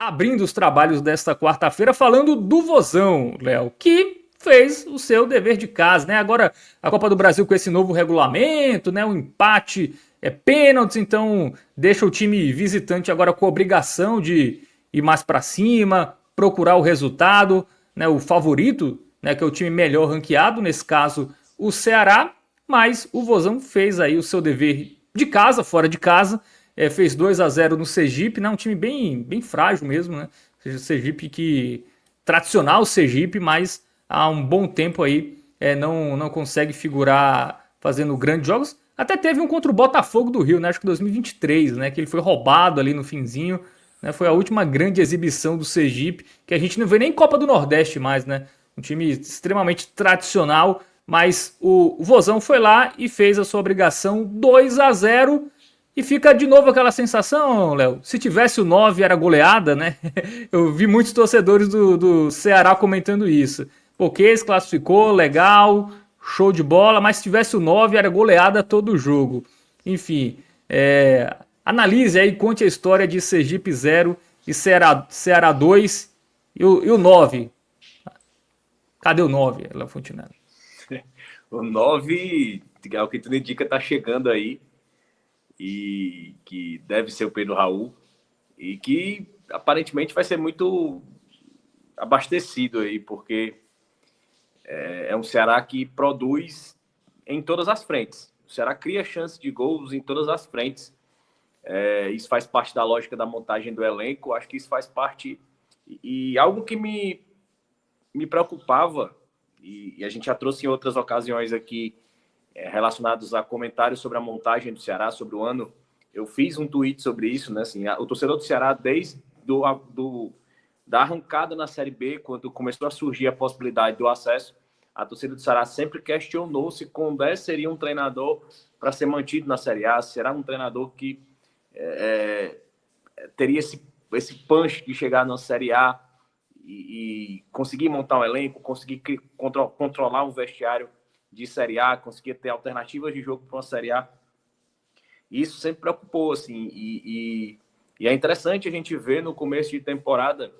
abrindo os trabalhos desta quarta-feira falando do Vozão, Léo, que fez o seu dever de casa, né? Agora a Copa do Brasil com esse novo regulamento, né? O empate é pênaltis, então deixa o time visitante agora com a obrigação de ir mais para cima, procurar o resultado, né? O favorito, né? Que é o time melhor ranqueado, nesse caso o Ceará, mas o Vozão fez aí o seu dever de casa, fora de casa, fez 2-0 no Sergipe, né? Um time bem frágil mesmo, né? Sergipe que tradicional Sergipe, mas há um bom tempo aí não consegue figurar fazendo grandes jogos. Até teve um contra o Botafogo do Rio, né? Acho que 2023, né? Que ele foi roubado ali no finzinho, né? Foi a última grande exibição do Sergipe, que a gente não vê nem Copa do Nordeste mais, né? Um time extremamente tradicional, mas o Vozão foi lá e fez a sua obrigação 2-0. E fica de novo aquela sensação, Léo, se tivesse o 9 era goleada, né? Eu vi muitos torcedores do Ceará comentando isso. Porque se classificou, legal, show de bola, mas se tivesse o 9 era goleada todo o jogo. Enfim, analise aí, conte a história de Sergipe 0 e Ceará 2 e o 9. Cadê o 9, Léo Fontinelli? O 9, é o que tudo indica, tá chegando aí. E que deve ser o Pedro Raul. E que aparentemente vai ser muito abastecido aí, porque é um Ceará que produz em todas as frentes. O Ceará cria chances de gols em todas as frentes. Isso faz parte da lógica da montagem do elenco. Acho que isso faz parte. E algo que me preocupava, e a gente já trouxe em outras ocasiões aqui, relacionados a comentários sobre a montagem do Ceará, sobre o ano. Eu fiz um tweet sobre isso, né? Assim, o torcedor do Ceará, desde da arrancada na Série B, quando começou a surgir a possibilidade do acesso, a torcida do Ceará sempre questionou se Condé seria um treinador para ser mantido na Série A, será um treinador que teria esse punch de chegar na Série A e conseguir montar um elenco, conseguir controlar um vestiário de Série A, conseguir ter alternativas de jogo para uma Série A. Isso sempre preocupou, assim, e é interessante a gente ver no começo de temporada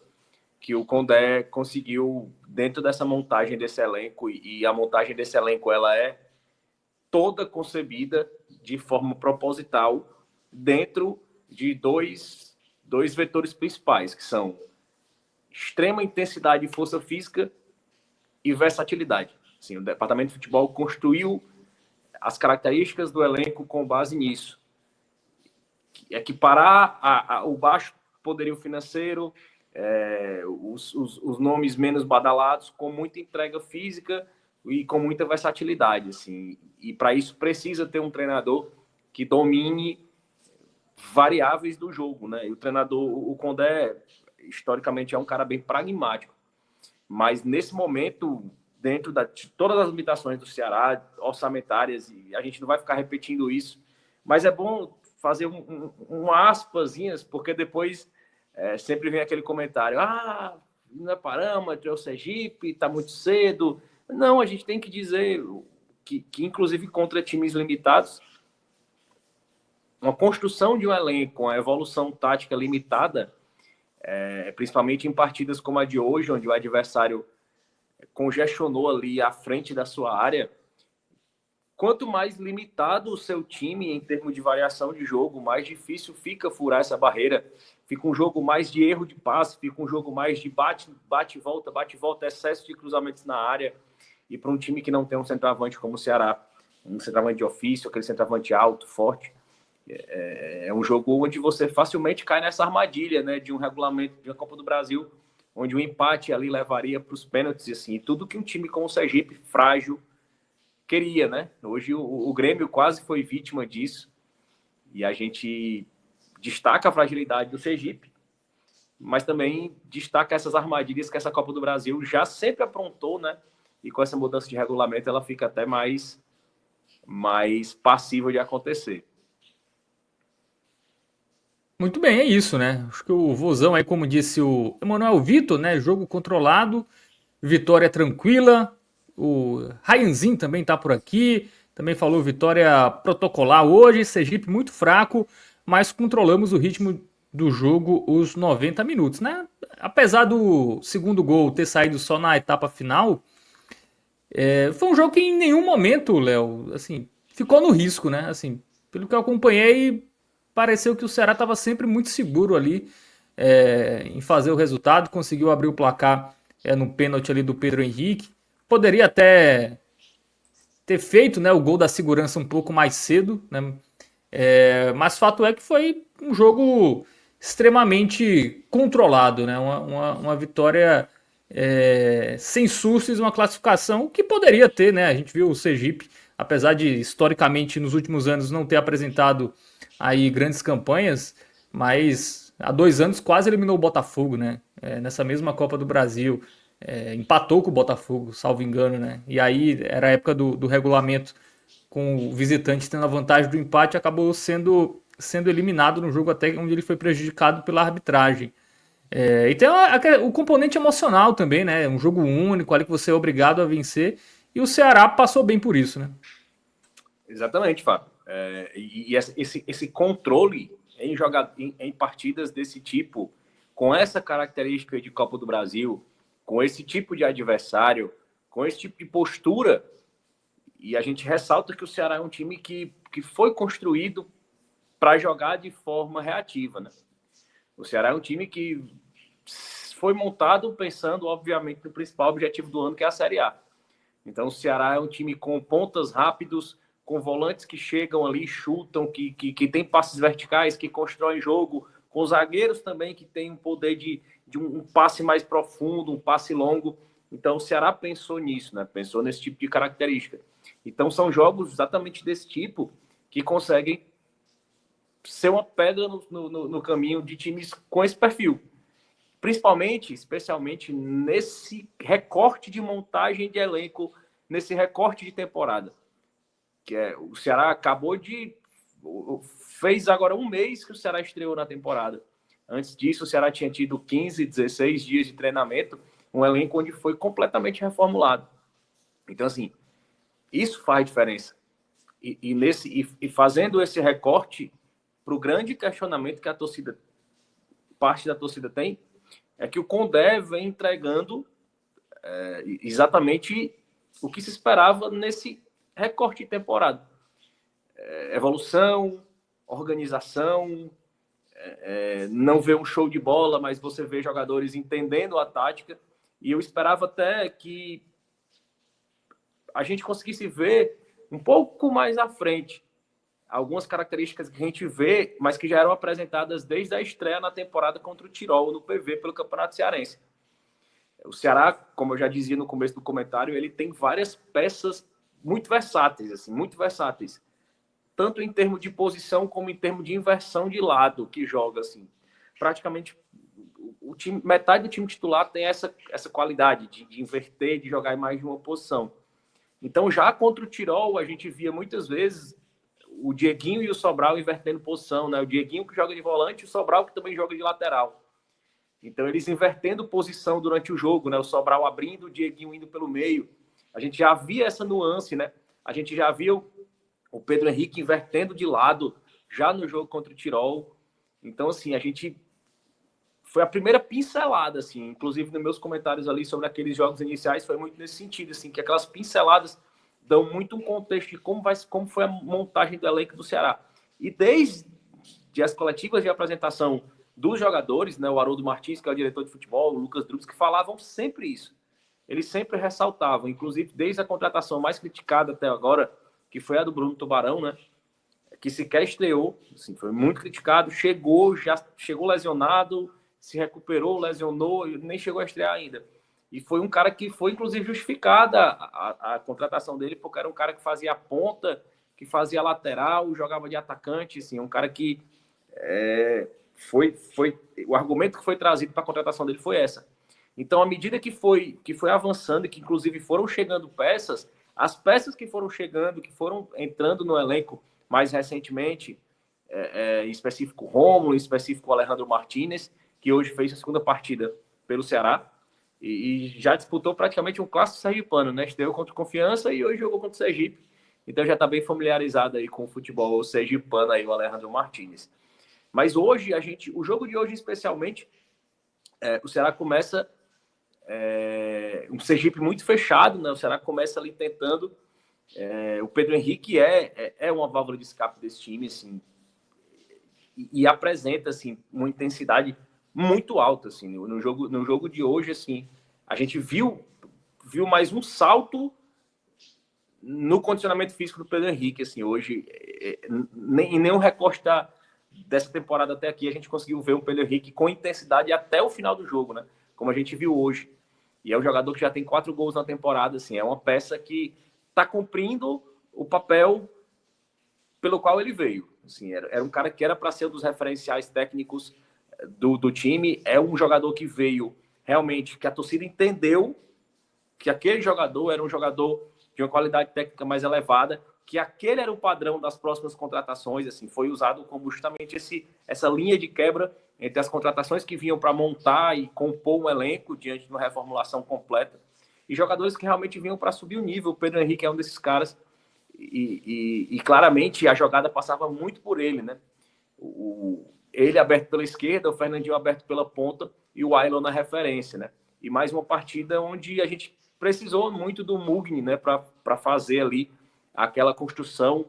que o Condé conseguiu, dentro dessa montagem desse elenco, e a montagem desse elenco, ela é toda concebida de forma proposital dentro de dois vetores principais, que são extrema intensidade e força física e versatilidade. Assim, o departamento de futebol construiu as características do elenco com base nisso. Equiparar o baixo poderio financeiro, os nomes menos badalados, com muita entrega física e com muita versatilidade. Assim. E para isso precisa ter um treinador que domine variáveis do jogo. Né? E o treinador, o Condé, historicamente é um cara bem pragmático. Mas nesse momento, dentro de todas as limitações do Ceará, orçamentárias, e a gente não vai ficar repetindo isso, mas é bom fazer uma aspasinhas, porque depois sempre vem aquele comentário, não é parâmetro, é o Sergipe, está muito cedo. Não, a gente tem que dizer que inclusive contra times limitados, uma construção de um elenco, uma evolução tática limitada, principalmente em partidas como a de hoje, onde o adversário congestionou ali à frente da sua área, quanto mais limitado o seu time em termos de variação de jogo, mais difícil fica furar essa barreira. Fica um jogo mais de erro de passe, fica um jogo mais de bate, volta, excesso de cruzamentos na área. E para um time que não tem um centroavante como o Ceará, um centroavante de ofício, aquele centroavante alto, forte, é um jogo onde você facilmente cai nessa armadilha, né, de um regulamento de uma Copa do Brasil, onde o empate ali levaria para os pênaltis, assim, e tudo que um time como o Sergipe, frágil, queria, né? Hoje o Grêmio quase foi vítima disso, e a gente destaca a fragilidade do Sergipe, mas também destaca essas armadilhas que essa Copa do Brasil já sempre aprontou, né? E com essa mudança de regulamento ela fica até mais passível de acontecer. Muito bem, é isso, né? Acho que o Vozão aí, como disse o Emanuel Vitor, né? Jogo controlado, vitória tranquila. O Ryanzinho também tá por aqui, também falou vitória protocolar hoje, Sergipe muito fraco, mas controlamos o ritmo do jogo os 90 minutos, né? Apesar do segundo gol ter saído só na etapa final, foi um jogo que em nenhum momento, Léo, assim, ficou no risco, né? Assim, pelo que eu acompanhei, pareceu que o Ceará estava sempre muito seguro ali em fazer o resultado, conseguiu abrir o placar no pênalti ali do Pedro Henrique. Poderia até ter feito, né, o gol da segurança um pouco mais cedo, né? Mas fato é que foi um jogo extremamente controlado, né? Uma vitória sem sustos, uma classificação que poderia ter, né? A gente viu o Sergipe, apesar de historicamente nos últimos anos não ter apresentado aí grandes campanhas, mas há 2 anos quase eliminou o Botafogo, né? Nessa mesma Copa do Brasil, empatou com o Botafogo, salvo engano, né? E aí era a época do regulamento com o visitante tendo a vantagem do empate, acabou sendo eliminado no jogo até onde ele foi prejudicado pela arbitragem. E tem o componente emocional também, né? Um jogo único ali que você é obrigado a vencer. E o Ceará passou bem por isso, né? Exatamente, Fábio. E esse controle em partidas desse tipo, com essa característica de Copa do Brasil, com esse tipo de adversário, com esse tipo de postura, e a gente ressalta que o Ceará é um time que foi construído para jogar de forma reativa, né? O Ceará é um time que foi montado pensando, obviamente, no principal objetivo do ano, que é a Série A. Então, o Ceará é um time com pontas rápidos, com volantes que chegam ali, chutam, que tem passes verticais, que constroem jogo, com zagueiros também que tem um poder de um passe mais profundo, um passe longo. Então, o Ceará pensou nisso, né? Pensou nesse tipo de característica. Então, são jogos exatamente desse tipo que conseguem ser uma pedra no caminho de times com esse perfil. Especialmente nesse recorte de montagem de elenco, nesse recorte de temporada. O Ceará fez agora um mês que o Ceará estreou na temporada. Antes disso, o Ceará tinha tido 15, 16 dias de treinamento, um elenco onde foi completamente reformulado. Então, assim, isso faz diferença. E fazendo esse recorte para o grande questionamento que parte da torcida tem, é que o Condé vem entregando exatamente o que se esperava nesse recorte de temporada. Evolução, organização, não vê um show de bola, mas você vê jogadores entendendo a tática. E eu esperava até que a gente conseguisse ver um pouco mais à frente algumas características que a gente vê, mas que já eram apresentadas desde a estreia na temporada contra o Tirol no PV pelo Campeonato Cearense. O Ceará, como eu já dizia no começo do comentário, ele tem várias peças muito versáteis, assim, muito versáteis, tanto em termos de posição como em termos de inversão de lado que joga, assim. Praticamente metade do time titular tem essa qualidade de inverter, de jogar em mais de uma posição. Então, já contra o Tirol, a gente via muitas vezes o Dieguinho e o Sobral invertendo posição, né? O Dieguinho que joga de volante e o Sobral que também joga de lateral. Então, eles invertendo posição durante o jogo, né? O Sobral abrindo, o Dieguinho indo pelo meio. A gente já via essa nuance, né? A gente já viu o Pedro Henrique invertendo de lado já no jogo contra o Tirol. Então, assim, a gente foi a primeira pincelada, assim, inclusive nos meus comentários ali sobre aqueles jogos iniciais, foi muito nesse sentido, assim, que aquelas pinceladas dão muito um contexto de como foi a montagem do elenco do Ceará. E desde as coletivas de apresentação dos jogadores, né, o Haroldo Martins, que é o diretor de futebol, o Lucas Drubs, que falavam sempre isso. Eles sempre ressaltavam, inclusive desde a contratação mais criticada até agora, que foi a do Bruno Tubarão, né, que sequer estreou, assim, foi muito criticado, já chegou lesionado, se recuperou, lesionou, nem chegou a estrear ainda. E foi um cara que foi, inclusive, justificada a contratação dele, porque era um cara que fazia a ponta, que fazia lateral, jogava de atacante, assim, um cara que o argumento que foi trazido para a contratação dele foi essa. Então, à medida que foi avançando e que, inclusive, foram chegando peças, as peças que foram chegando, que foram entrando no elenco mais recentemente, em específico Rômulo, em específico Alejandro Martínez, que hoje fez a segunda partida pelo Ceará e já disputou praticamente um clássico sergipano, né? Estreou contra o Confiança e hoje jogou contra o Sergipe. Então já está bem familiarizado aí com o futebol sergipano aí, o Alejandro Martínez. Mas hoje, o jogo de hoje especialmente, o Ceará começa um Sergipe muito fechado, né? O Ceará começa ali tentando. O Pedro Henrique é uma válvula de escape desse time, assim, e apresenta assim uma intensidade muito alta, assim, no jogo de hoje, assim, a gente viu mais um salto no condicionamento físico do Pedro Henrique, assim, hoje, em nenhum recorte dessa temporada até aqui, a gente conseguiu ver um Pedro Henrique com intensidade até o final do jogo, né? Como a gente viu hoje. E é um jogador que já tem 4 gols na temporada, assim, é uma peça que está cumprindo o papel pelo qual ele veio. Assim, era um cara que era para ser um dos referenciais técnicos do time, é um jogador que veio realmente, que a torcida entendeu que aquele jogador era um jogador de uma qualidade técnica mais elevada, que aquele era o padrão das próximas contratações, assim, foi usado como justamente essa linha de quebra entre as contratações que vinham para montar e compor um elenco diante de uma reformulação completa, e jogadores que realmente vinham para subir o nível. O Pedro Henrique é um desses caras, e claramente a jogada passava muito por ele, né? Ele aberto pela esquerda, o Fernandinho aberto pela ponta e o Ailon na referência, né? E mais uma partida onde a gente precisou muito do Mugni, né, para fazer ali aquela construção.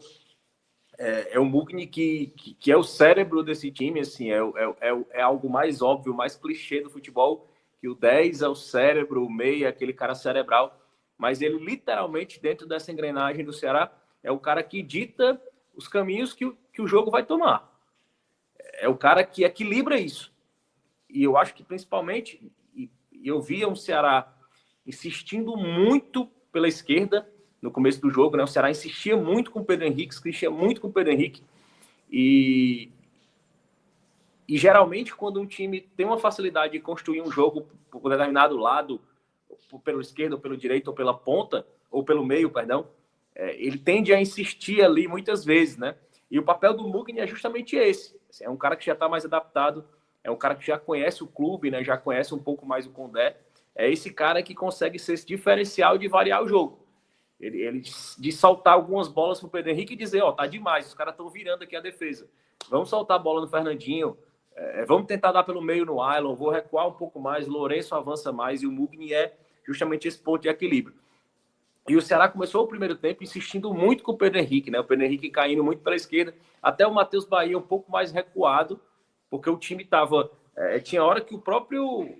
O Mugni que é o cérebro desse time, assim, é algo mais óbvio, mais clichê do futebol, que o 10 é o cérebro, o meia é aquele cara cerebral, mas ele literalmente, dentro dessa engrenagem do Ceará, é o cara que dita os caminhos que o jogo vai tomar. É o cara que equilibra isso. E eu acho que principalmente, eu via um Ceará insistindo muito pela esquerda no começo do jogo, né? O Ceará insistia muito com o Pedro Henrique, insistia muito com o Pedro Henrique, e geralmente quando um time tem uma facilidade de construir um jogo por determinado lado, pelo esquerdo, ou pelo direito, ou pela ponta, ou pelo meio, perdão, ele tende a insistir ali muitas vezes, né? E o papel do Mugni é justamente esse. É um cara que já está mais adaptado, é um cara que já conhece o clube, né? Já conhece um pouco mais o Condé. É esse cara que consegue ser esse diferencial de variar o jogo. Ele de soltar algumas bolas para o Pedro Henrique e dizer, tá demais, os caras estão virando aqui a defesa. Vamos soltar a bola no Fernandinho, vamos tentar dar pelo meio no Ailon, vou recuar um pouco mais, Lourenço avança mais, e o Mugni é justamente esse ponto de equilíbrio. E o Ceará começou o primeiro tempo insistindo muito com o Pedro Henrique, né? O Pedro Henrique caindo muito pela esquerda, até o Matheus Bahia um pouco mais recuado, porque o time estava... tinha hora que o próprio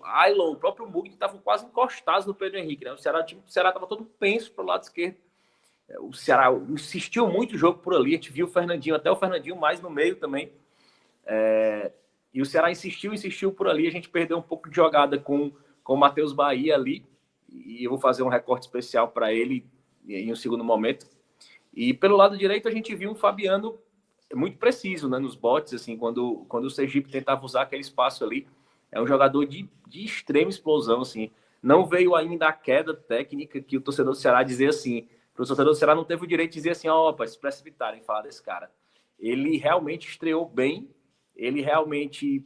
Ailon, o próprio Mugni estavam quase encostados no Pedro Henrique, né? O Ceará estava todo penso para o lado esquerdo. O Ceará insistiu muito o jogo por ali, a gente viu o Fernandinho, até o Fernandinho mais no meio também. E o Ceará insistiu por ali, a gente perdeu um pouco de jogada com o Matheus Bahia ali, e eu vou fazer um recorte especial para ele em um segundo momento. E pelo lado direito a gente viu um Fabiano muito preciso, né, nos botes, assim, quando o Sergipe tentava usar aquele espaço ali. É um jogador de extrema explosão, assim. Não veio ainda a queda técnica que o torcedor do Ceará dizia assim. O torcedor do Ceará não teve o direito de dizer assim, para se precipitarem em falar desse cara. Ele realmente estreou bem, ele realmente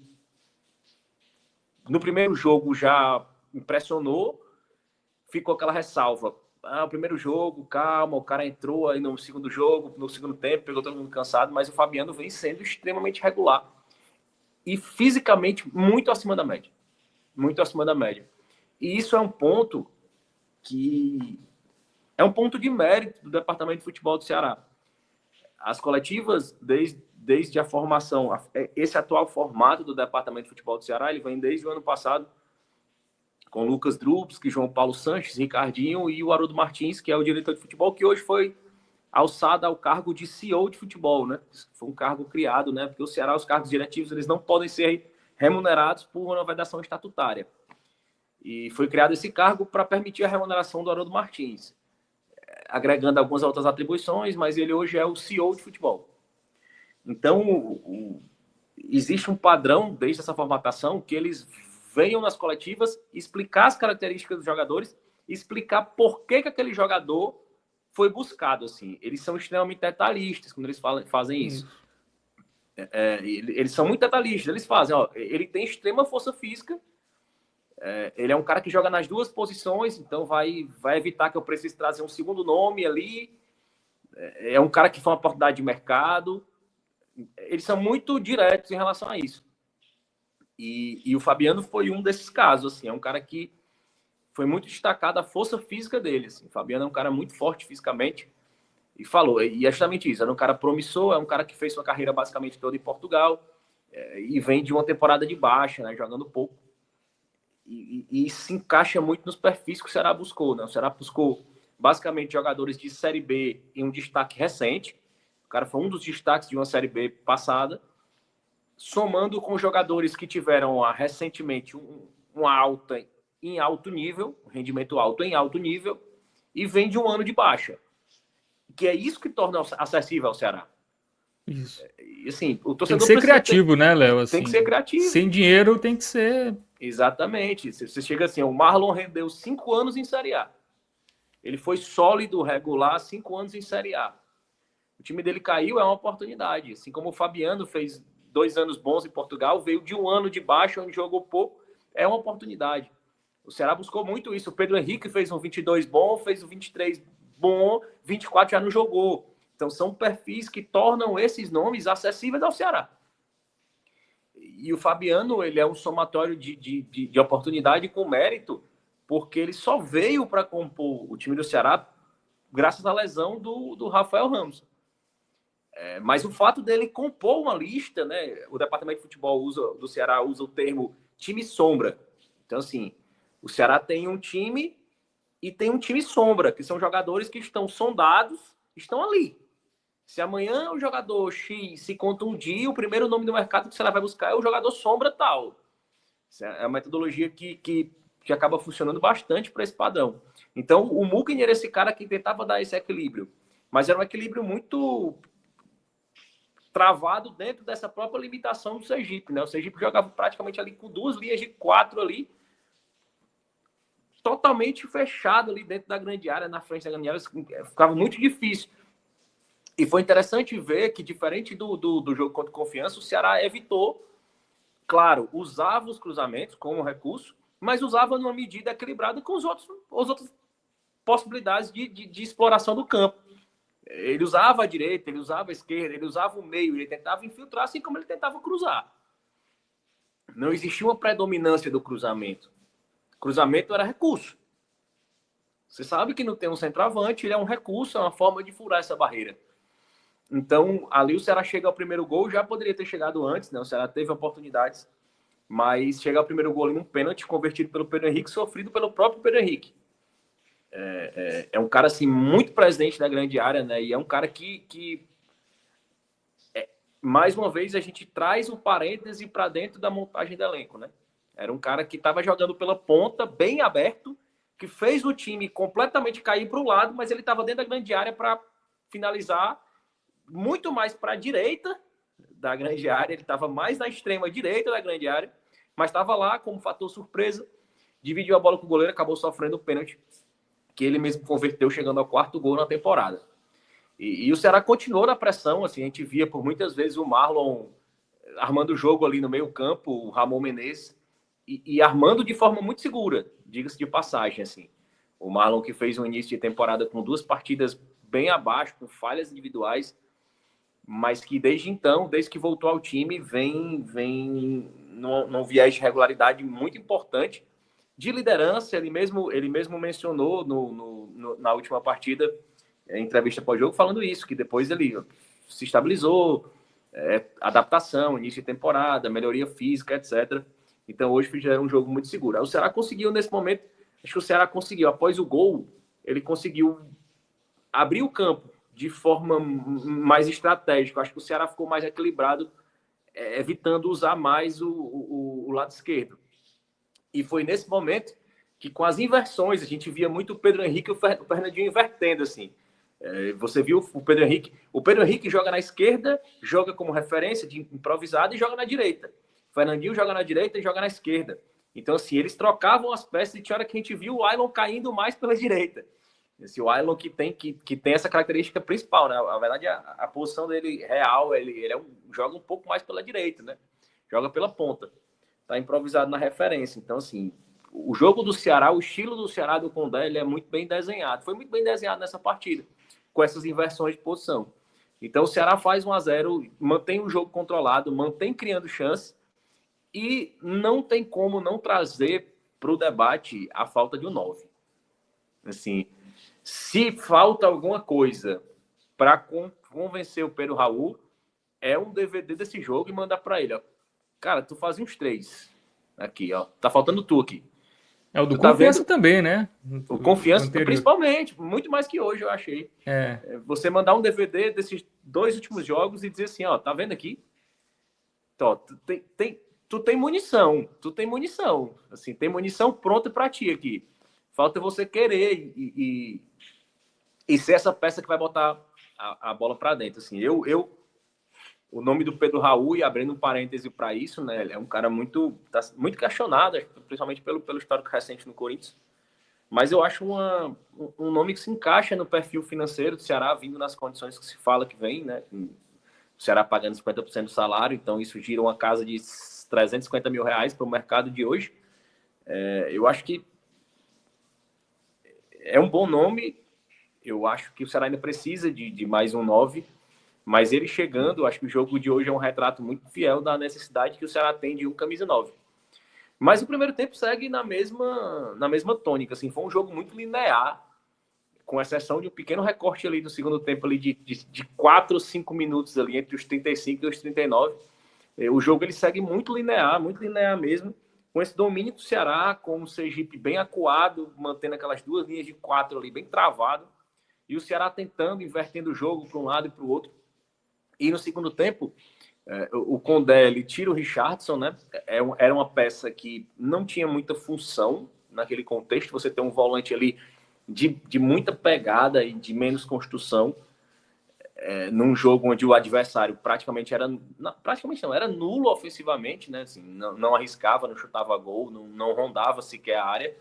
no primeiro jogo já impressionou, ficou aquela ressalva. O primeiro jogo, calma, o cara entrou aí no segundo jogo, no segundo tempo, pegou todo mundo cansado, mas o Fabiano vem sendo extremamente regular e fisicamente muito acima da média. Muito acima da média. E isso é um ponto de mérito do Departamento de Futebol do Ceará. As coletivas, desde a formação, esse atual formato do Departamento de Futebol do Ceará, ele vem desde o ano passado, com Lucas Drubski, João Paulo Sanches, Ricardinho e o Haroldo Martins, que é o diretor de futebol, que hoje foi alçado ao cargo de CEO de futebol, né? Foi um cargo criado, né? Porque o Ceará, os cargos diretivos, eles não podem ser remunerados por uma vedação estatutária. E foi criado esse cargo para permitir a remuneração do Haroldo Martins, agregando algumas outras atribuições, mas ele hoje é o CEO de futebol. Então, existe um padrão desde essa formatação que eles venham nas coletivas explicar as características dos jogadores, explicar por que aquele jogador foi buscado. Assim. Eles são extremamente detalhistas quando eles fazem isso. Eles são muito detalhistas. Eles fazem, ele tem extrema força física, ele é um cara que joga nas duas posições, então vai evitar que eu precise trazer um segundo nome ali. É um cara que foi uma oportunidade de mercado. eles são muito diretos em relação a isso. E o Fabiano foi um desses casos, assim, é um cara que foi muito destacado a força física dele, assim. O Fabiano é um cara muito forte fisicamente, e falou, e é justamente isso, era um cara promissor, é um cara que fez sua carreira basicamente toda em Portugal, e vem de uma temporada de baixa, né, jogando pouco, e se encaixa muito nos perfis que o Ceará buscou, né? O Ceará buscou basicamente jogadores de Série B em um destaque recente, o cara foi um dos destaques de uma Série B passada, somando com jogadores que tiveram recentemente uma alta em alto nível, um rendimento alto em alto nível, e vem de um ano de baixa. Que é isso que torna acessível ao Ceará. Isso. E assim, o Tem que torcedor ser criativo, né, Léo? Tem que Assim, ser criativo. sem dinheiro tem que ser. Exatamente. Você chega assim, o Marlon rendeu 5 anos em Série A. Ele foi sólido, regular, 5 anos em Série A. O time dele caiu, é uma oportunidade. Assim como o Fabiano fez 2 anos bons em Portugal, veio de um ano de baixo, onde jogou pouco, é uma oportunidade. O Ceará buscou muito isso. O Pedro Henrique fez um 22 bom, fez um 23 bom, 24 já não jogou. Então são perfis que tornam esses nomes acessíveis ao Ceará. E o Fabiano, ele é um somatório de oportunidade com mérito, porque ele só veio para compor o time do Ceará graças à lesão do Rafael Ramos. Mas o fato dele compor uma lista, né? O departamento de futebol do Ceará usa o termo time sombra. Então, assim, o Ceará tem um time e tem um time sombra, que são jogadores que estão sondados, estão ali. Se amanhã o jogador X se contundir, o primeiro nome do mercado que o Ceará vai buscar é o jogador sombra tal. Essa é a metodologia que acaba funcionando bastante para esse padrão. Então, o Mugner era esse cara que tentava dar esse equilíbrio, mas era um equilíbrio muito travado dentro dessa própria limitação do Sergipe, né? O Sergipe jogava praticamente ali com 2 linhas de 4 ali, totalmente fechado ali dentro da grande área, na frente da grande área, ficava muito difícil. E foi interessante ver que, diferente do jogo contra o Confiança, o Ceará evitou, claro, usava os cruzamentos como recurso, mas usava numa medida equilibrada com as outras possibilidades de exploração do campo. Ele usava a direita, ele usava a esquerda, ele usava o meio, ele tentava infiltrar, assim como ele tentava cruzar. Não existia uma predominância do cruzamento. Cruzamento era recurso. Você sabe que não tem um centroavante, ele é um recurso, é uma forma de furar essa barreira. Então, ali o Ceará chega ao primeiro gol, já poderia ter chegado antes, né? O Ceará teve oportunidades, mas chega ao primeiro gol ali num pênalti convertido pelo Pedro Henrique, sofrido pelo próprio Pedro Henrique. É um cara, assim, muito presente na grande área, né? E é um cara que mais uma vez, a gente traz um parêntese para dentro da montagem do elenco, né? Era um cara que estava jogando pela ponta, bem aberto, que fez o time completamente cair para o lado, mas ele estava dentro da grande área para finalizar muito mais para a direita da grande área, ele estava mais na extrema direita da grande área, mas estava lá como fator surpresa, dividiu a bola com o goleiro, acabou sofrendo o pênalti, que ele mesmo converteu, chegando ao 4º gol na temporada. E o Ceará continuou na pressão, assim, a gente via por muitas vezes o Marlon armando o jogo ali no meio campo, o Ramon Menezes, e armando de forma muito segura, diga-se de passagem, assim. O Marlon que fez um início de temporada com 2 partidas bem abaixo, com falhas individuais, mas que desde então, desde que voltou ao time, vem num viés de regularidade muito importante, de liderança. Ele mesmo mencionou na última partida, em entrevista pós-jogo, falando isso, que depois ele se estabilizou, adaptação, início de temporada, melhoria física, etc. Então hoje fizeram um jogo muito seguro. Aí o Ceará conseguiu nesse momento, acho que o Ceará conseguiu, após o gol, ele conseguiu abrir o campo de forma mais estratégica. Acho que o Ceará ficou mais equilibrado, evitando usar mais o lado esquerdo. E foi nesse momento que, com as inversões, a gente via muito o Pedro Henrique e o Fernandinho invertendo, assim. Você viu o Pedro Henrique? O Pedro Henrique joga na esquerda, joga como referência de improvisado e joga na direita. O Fernandinho joga na direita e joga na esquerda. Então, assim, eles trocavam as peças e tinha hora que a gente viu o Ailon caindo mais pela direita. Esse Ailon que tem essa característica principal, né? Na verdade, a posição dele real, ele joga um pouco mais pela direita, né? Joga pela ponta. Tá improvisado na referência. Então, assim, o jogo do Ceará, o estilo do Ceará do Condé, ele é muito bem desenhado. Foi muito bem desenhado nessa partida, com essas inversões de posição. Então o Ceará faz 1-0, mantém o jogo controlado, mantém criando chance e não tem como não trazer para o debate a falta de um 9. Assim, se falta alguma coisa para convencer o Pedro Raul, é um DVD desse jogo e mandar para ele, ó. Cara, tu faz uns 3 aqui, ó. Tá faltando tu aqui. É o do Tu tá Confiança vendo? também, né? O O Confiança, anterior. principalmente, muito mais que hoje, eu achei. É. Você mandar um DVD desses 2 últimos jogos e dizer assim, ó, tá vendo aqui? Tó, tu tem munição, assim, tem munição pronta para ti aqui. Falta você querer e ser essa peça que vai botar a bola para dentro. Assim, o nome do Pedro Raul, e abrindo um parêntese para isso, né? Ele é um cara tá muito questionado, principalmente pelo histórico recente no Corinthians. Mas eu acho um nome que se encaixa no perfil financeiro do Ceará, vindo nas condições que se fala que vem, né? O Ceará pagando 50% do salário, então isso gira uma casa de 350 mil reais para o mercado de hoje. Eu acho que é um bom nome. Eu acho que o Ceará ainda precisa de mais um 9. Mas ele chegando, acho que o jogo de hoje é um retrato muito fiel da necessidade que o Ceará tem de um camisa 9. Mas o primeiro tempo segue na mesma tônica. Assim, foi um jogo muito linear, com exceção de um pequeno recorte ali do segundo tempo ali de 4 ou 5 minutos ali, entre os 35 e os 39. O jogo ele segue muito linear mesmo, com esse domínio do Ceará, com o Sergipe bem acuado, mantendo aquelas 2 linhas de 4 ali bem travado, e o Ceará tentando, invertendo o jogo para um lado e para o outro. E no segundo tempo, o Condé ele tira o Richardson, né? Era uma peça que não tinha muita função naquele contexto. Você tem um volante ali de muita pegada e de menos construção, num jogo onde o adversário praticamente não, era nulo ofensivamente, né? Assim, não arriscava, não chutava gol, não rondava sequer a área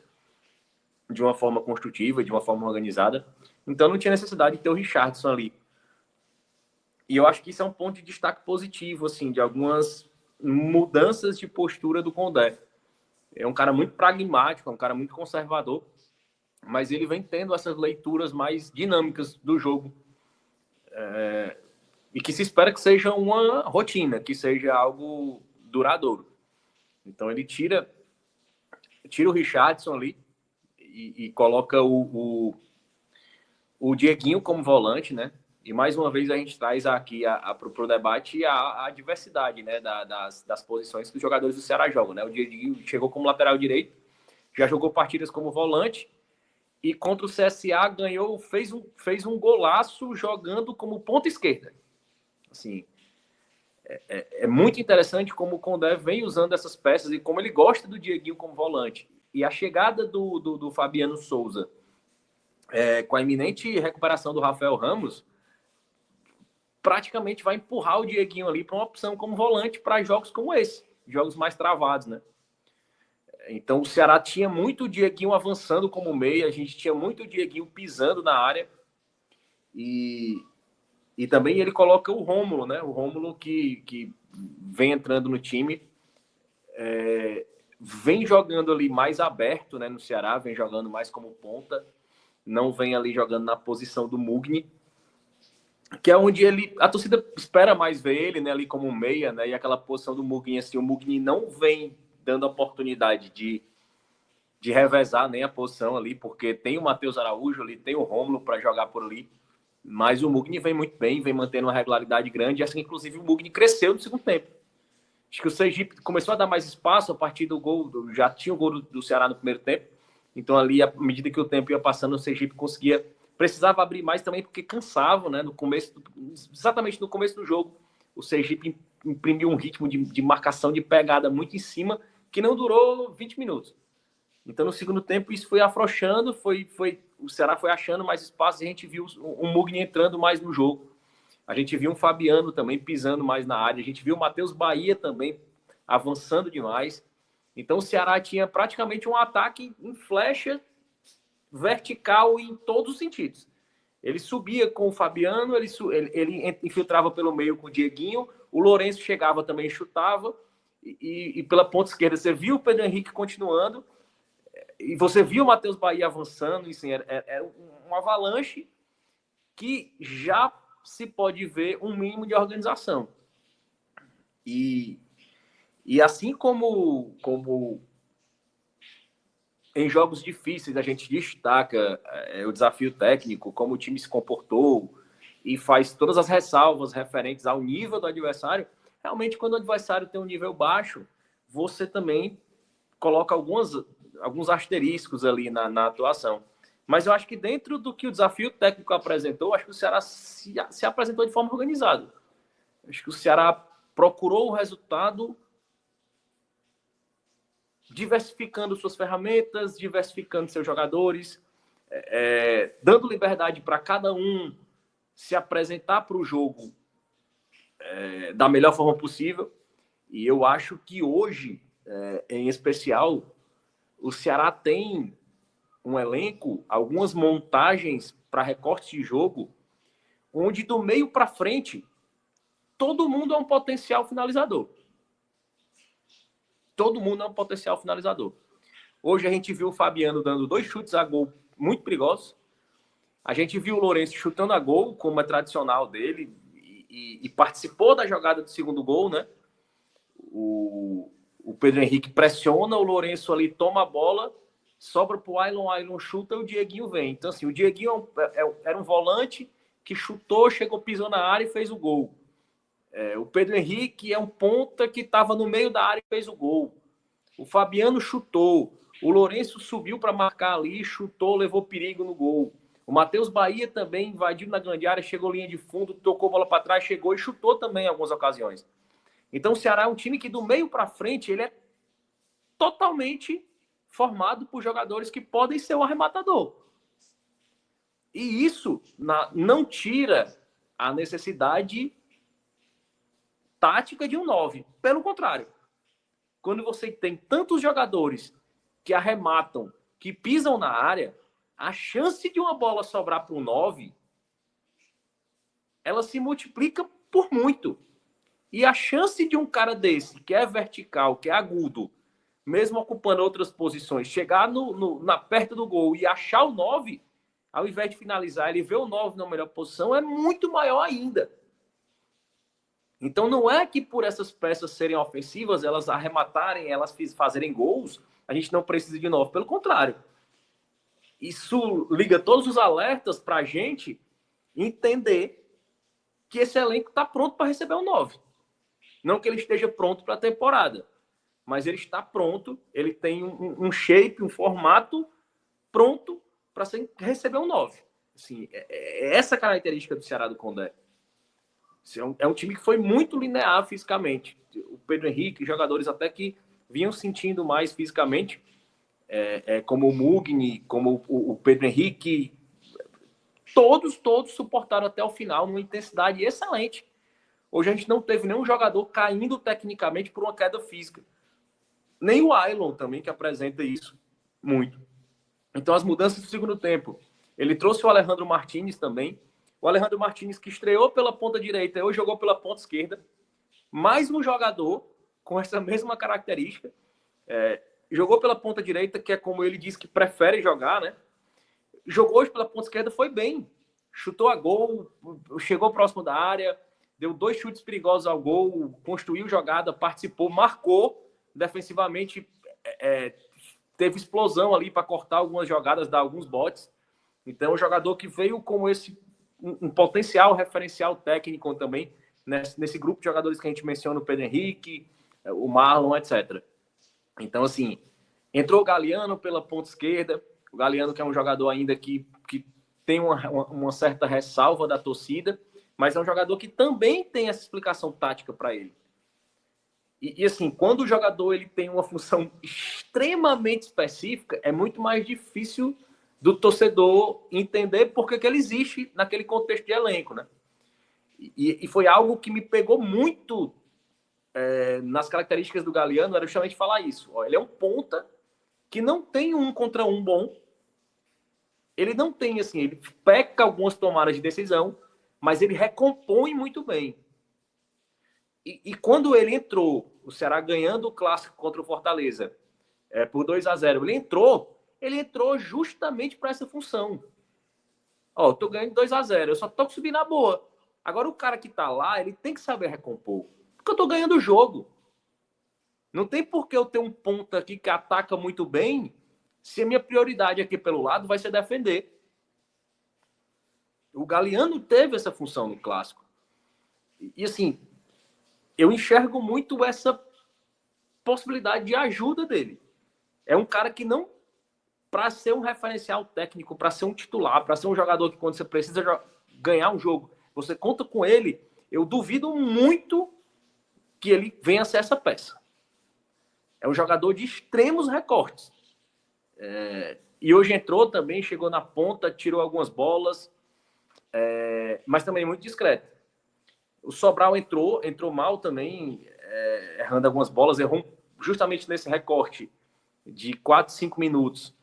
de uma forma construtiva, de uma forma organizada. Então não tinha necessidade de ter o Richardson ali. E eu acho que isso é um ponto de destaque positivo, assim, de algumas mudanças de postura do Condé. É um cara muito pragmático, é um cara muito conservador, mas ele vem tendo essas leituras mais dinâmicas do jogo. E que se espera que seja uma rotina, que seja algo duradouro. Então ele tira o Richardson ali e coloca o Dieguinho como volante, né? E mais uma vez a gente traz aqui para o debate a diversidade, né, das posições que os jogadores do Ceará jogam, né? O Dieguinho chegou como lateral direito, já jogou partidas como volante e contra o CSA fez um golaço jogando como ponta esquerda. Assim, é muito interessante como o Condé vem usando essas peças e como ele gosta do Dieguinho como volante. E a chegada do Fabiano Souza, com a iminente recuperação do Rafael Ramos, praticamente vai empurrar o Dieguinho ali para uma opção como volante para jogos como esse, jogos mais travados, né? Então o Ceará tinha muito o Dieguinho avançando como meia, a gente tinha muito o Dieguinho pisando na área e também ele coloca o Rômulo, né? O Rômulo que vem entrando no time, vem jogando ali mais aberto, né? No Ceará, vem jogando mais como ponta, não vem ali jogando na posição do Mugni, que é onde a torcida espera mais ver ele, né, ali como meia, né, e aquela posição do Mugni, assim, o Mugni não vem dando oportunidade de revezar nem a posição ali, porque tem o Matheus Araújo ali, tem o Rômulo para jogar por ali, mas o Mugni vem muito bem, vem mantendo uma regularidade grande, e assim, inclusive o Mugni cresceu no segundo tempo. Acho que o Sergipe começou a dar mais espaço a partir do gol, já tinha o gol do Ceará no primeiro tempo, então ali, à medida que o tempo ia passando, o Sergipe precisava abrir mais também porque cansava, né? Exatamente no começo do jogo, o Sergipe imprimiu um ritmo de marcação, de pegada muito em cima, que não durou 20 minutos. Então, no segundo tempo, isso foi afrouxando, o Ceará foi achando mais espaço e a gente viu o Mugni entrando mais no jogo. A gente viu um Fabiano também pisando mais na área, a gente viu o Matheus Bahia também avançando demais. Então, o Ceará tinha praticamente um ataque em flecha vertical em todos os sentidos. Ele subia com o Fabiano, ele infiltrava pelo meio com o Dieguinho, o Lourenço chegava também e chutava, e pela ponta esquerda você viu o Pedro Henrique continuando, e você viu o Matheus Bahia avançando, e, assim, era um avalanche que já se pode ver um mínimo de organização. E assim como em jogos difíceis a gente destaca o desafio técnico, como o time se comportou e faz todas as ressalvas referentes ao nível do adversário, realmente quando o adversário tem um nível baixo, você também coloca alguns asteriscos ali na atuação. Mas eu acho que dentro do que o desafio técnico apresentou, acho que o Ceará se apresentou de forma organizada. Acho que o Ceará procurou o resultado diversificando suas ferramentas, diversificando seus jogadores, dando liberdade para cada um se apresentar para o jogo da melhor forma possível. E eu acho que hoje, em especial, o Ceará tem um elenco, algumas montagens para recortes de jogo, onde do meio para frente, todo mundo é um potencial finalizador. Todo mundo é um potencial finalizador. Hoje a gente viu o Fabiano dando 2 chutes a gol muito perigosos. A gente viu o Lourenço chutando a gol, como é tradicional dele, e participou da jogada do segundo gol, né? O Pedro Henrique pressiona, o Lourenço ali toma a bola, sobra para o Ailon chuta e o Dieguinho vem. Então, assim, o Dieguinho era um volante que chutou, chegou, pisou na área e fez o gol. O Pedro Henrique é um ponta que estava no meio da área e fez o gol. O Fabiano chutou. O Lourenço subiu para marcar ali, chutou, levou perigo no gol. O Matheus Bahia também invadiu na grande área, chegou linha de fundo, tocou a bola para trás, chegou e chutou também em algumas ocasiões. Então o Ceará é um time que do meio para frente ele é totalmente formado por jogadores que podem ser o arrematador. E isso não tira a necessidade tática de um 9. Pelo contrário, quando você tem tantos jogadores que arrematam, que pisam na área, a chance de uma bola sobrar para o 9, ela se multiplica por muito. E a chance de um cara desse, que é vertical, que é agudo, mesmo ocupando outras posições, chegar perto do gol e achar o 9, ao invés de finalizar, ele vê o 9 na melhor posição, é muito maior ainda. Então não é que por essas peças serem ofensivas, elas arrematarem, elas fazerem gols, a gente não precisa de 9. Pelo contrário. Isso liga todos os alertas para a gente entender que esse elenco está pronto para receber o 9. Não que ele esteja pronto para a temporada, mas ele está pronto, ele tem um shape, um formato pronto para receber um 9. Assim, é essa característica do Ceará do Condé. É um time que foi muito linear fisicamente. O Pedro Henrique, jogadores até que vinham sentindo mais fisicamente, como o Mugni, como o Pedro Henrique, todos suportaram até o final numa intensidade excelente. Hoje a gente não teve nenhum jogador caindo tecnicamente por uma queda física. Nem o Ailon também, que apresenta isso muito. Então as mudanças do segundo tempo. Ele trouxe o Alejandro Martínez também. O Alejandro Martínez, que estreou pela ponta direita e hoje jogou pela ponta esquerda. Mais um jogador com essa mesma característica. Jogou pela ponta direita, que é como ele diz que prefere jogar, né? Jogou hoje pela ponta esquerda, foi bem. Chutou a gol, chegou próximo da área, deu 2 chutes perigosos ao gol, construiu jogada, participou, marcou defensivamente, teve explosão ali para cortar algumas jogadas, dar alguns botes. Então, um jogador que veio com um potencial referencial técnico também, nesse grupo de jogadores que a gente menciona, o Pedro Henrique, o Marlon, etc. Então, assim, entrou o Galeano pela ponta esquerda, o Galeano que é um jogador ainda que tem uma certa ressalva da torcida, mas é um jogador que também tem essa explicação tática para ele. E assim, quando o jogador ele tem uma função extremamente específica, é muito mais difícil do torcedor entender por que ele existe naquele contexto de elenco, né? E foi algo que me pegou muito nas características do Galeano, era justamente falar isso. Ele é um ponta que não tem 1 contra 1 bom. Ele não tem, assim, ele peca algumas tomadas de decisão, mas ele recompõe muito bem. E quando ele entrou, o Ceará ganhando o clássico contra o Fortaleza, por 2-0, ele entrou justamente para essa função. Eu tô ganhando 2-0, eu só tô subindo na boa. Agora, o cara que tá lá, ele tem que saber recompor. Porque eu tô ganhando o jogo. Não tem por que eu ter um ponta aqui que ataca muito bem se a minha prioridade aqui pelo lado vai ser defender. O Galeano teve essa função no Clássico. E assim, eu enxergo muito essa possibilidade de ajuda dele. É um cara que não, para ser um referencial técnico, para ser um titular, para ser um jogador que quando você precisa ganhar um jogo, você conta com ele, eu duvido muito que ele venha a ser essa peça. É um jogador de extremos recortes. E hoje entrou também, chegou na ponta, tirou algumas bolas, mas também muito discreto. O Sobral entrou mal também, errando algumas bolas, errou justamente nesse recorte de 4, 5 minutos.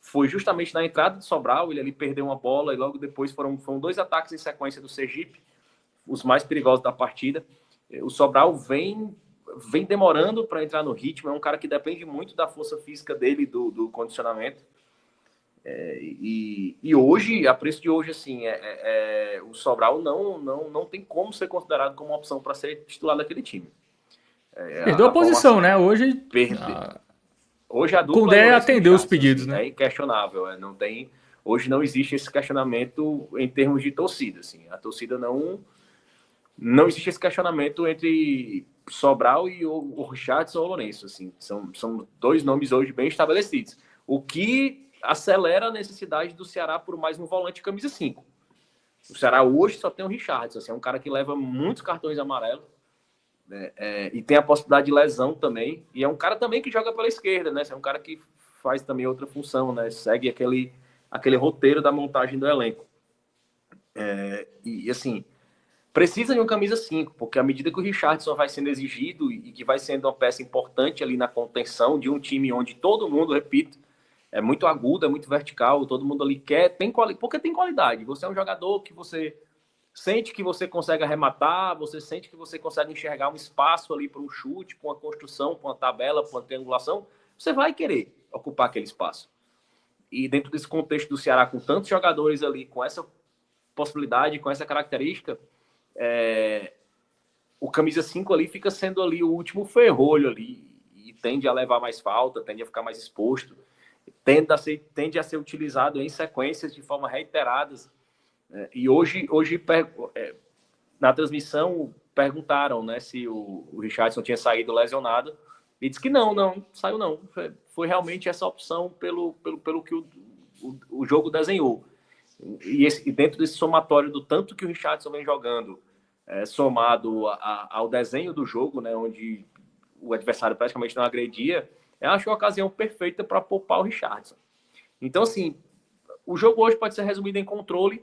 Foi justamente na entrada do Sobral, ele ali perdeu uma bola e logo depois foram 2 ataques em sequência do Sergipe, os mais perigosos da partida. O Sobral vem demorando para entrar no ritmo, é um cara que depende muito da força física dele, do condicionamento. E hoje, a preço de hoje, assim, o Sobral não tem como ser considerado como uma opção para ser titular daquele time. Perdeu a posição, né? Hoje. Hoje a dupla Condé atendeu os pedidos, assim, né? É inquestionável. Não tem, hoje não existe esse questionamento em termos de torcida. Assim. A torcida não existe esse questionamento entre Sobral e o Richardson ou o Lourenço. Assim. São 2 nomes hoje bem estabelecidos. O que acelera a necessidade do Ceará por mais um volante camisa 5. O Ceará hoje só tem o Richardson. Assim, é um cara que leva muitos cartões amarelos. E tem a possibilidade de lesão também. E é um cara também que joga pela esquerda, né? É um cara que faz também outra função, né? Segue aquele roteiro da montagem do elenco. E assim, precisa de um camisa 5, porque à medida que o Richardson vai sendo exigido e que vai sendo uma peça importante ali na contenção de um time onde todo mundo, repito, é muito agudo, é muito vertical, todo mundo ali porque tem qualidade. Você é um jogador que você sente que você consegue arrematar, você sente que você consegue enxergar um espaço ali para um chute, para uma construção, para uma tabela, para uma triangulação, você vai querer ocupar aquele espaço. E dentro desse contexto do Ceará, com tantos jogadores ali, com essa possibilidade, com essa característica, o camisa 5 ali fica sendo ali o último ferrolho ali, e tende a levar mais falta, tende a ficar mais exposto, tende a ser utilizado em sequências de forma reiteradas. E hoje na transmissão, perguntaram, né, se o Richardson tinha saído lesionado. E disse que não saiu não. Foi realmente essa opção pelo que o jogo desenhou. E dentro desse somatório do tanto que o Richardson vem jogando, somado ao desenho do jogo, né, onde o adversário praticamente não agredia, eu acho a ocasião perfeita para poupar o Richardson. Então, assim, o jogo hoje pode ser resumido em controle.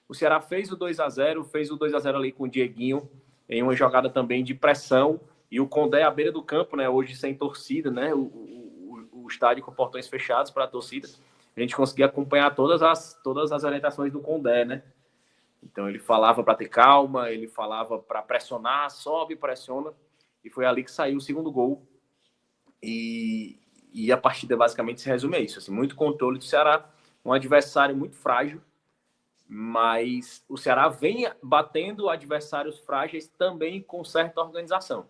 O Ceará fez o 2-0, fez o 2-0 ali com o Dieguinho, em uma jogada também de pressão, e o Condé à beira do campo, né, hoje sem torcida, né, o estádio com portões fechados para a torcida, a gente conseguia acompanhar todas as orientações do Condé, né? Então ele falava para ter calma, ele falava para pressionar, sobe, pressiona, e foi ali que saiu o segundo gol. E a partida basicamente se resume a isso, assim, muito controle do Ceará, um adversário muito frágil, mas o Ceará vem batendo adversários frágeis também com certa organização.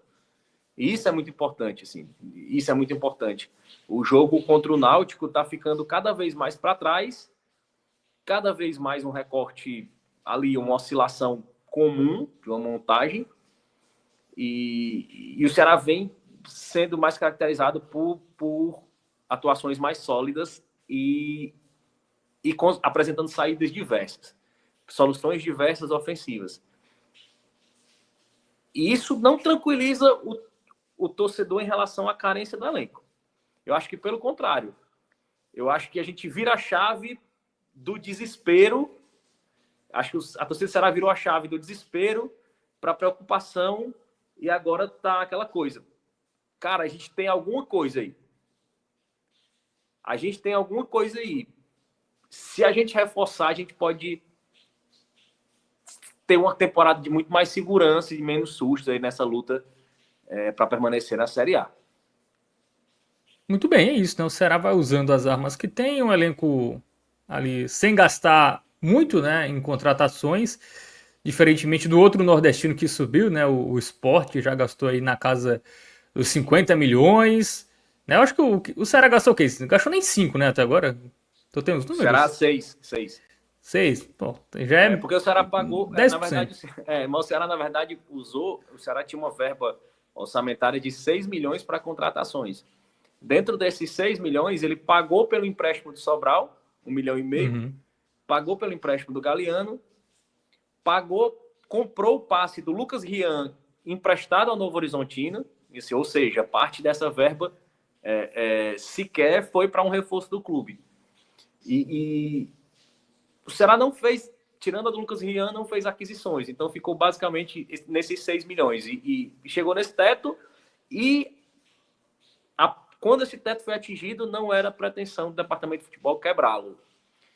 E isso é muito importante, assim. Isso é muito importante. O jogo contra o Náutico está ficando cada vez mais para trás, cada vez mais um recorte ali, uma oscilação comum de uma montagem, e o Ceará vem sendo mais caracterizado por atuações mais sólidas e apresentando saídas diversas, soluções diversas ofensivas. E isso não tranquiliza o torcedor em relação à carência do elenco. Eu acho que, pelo contrário, eu acho que a gente vira a chave do desespero. Acho que a torcida do Ceará virou a chave do desespero para a preocupação, e agora tá aquela coisa. Cara, a gente tem alguma coisa aí. Se a gente reforçar, a gente pode ter uma temporada de muito mais segurança e menos sustos aí nessa luta para permanecer na Série A. Muito bem, é isso, né? O Ceará vai usando as armas que tem, um elenco ali sem gastar muito, né, em contratações, diferentemente do outro nordestino que subiu, né? O Sport já gastou aí na casa dos 50 milhões. Né? Eu acho que o Ceará gastou o quê? Não gastou nem 5, né? Até agora. Tô tendo os Será números. 6. 6. Pô, já É, é porque o Ceará pagou, na 10%. verdade, mas o Ceará, na verdade, o Ceará tinha uma verba orçamentária de 6 milhões para contratações. Dentro desses 6 milhões, ele pagou pelo empréstimo do Sobral, 1,5 milhão, Uhum. pagou pelo empréstimo do Galeano, comprou o passe do Lucas Rian emprestado ao Novo Horizontino, ou seja, parte dessa verba sequer foi para um reforço do clube. E o Ceará não fez, tirando a do Lucas Rian, não fez aquisições. Então ficou basicamente nesses 6 milhões. E chegou nesse teto e quando esse teto foi atingido, não era pretensão do departamento de futebol quebrá-lo.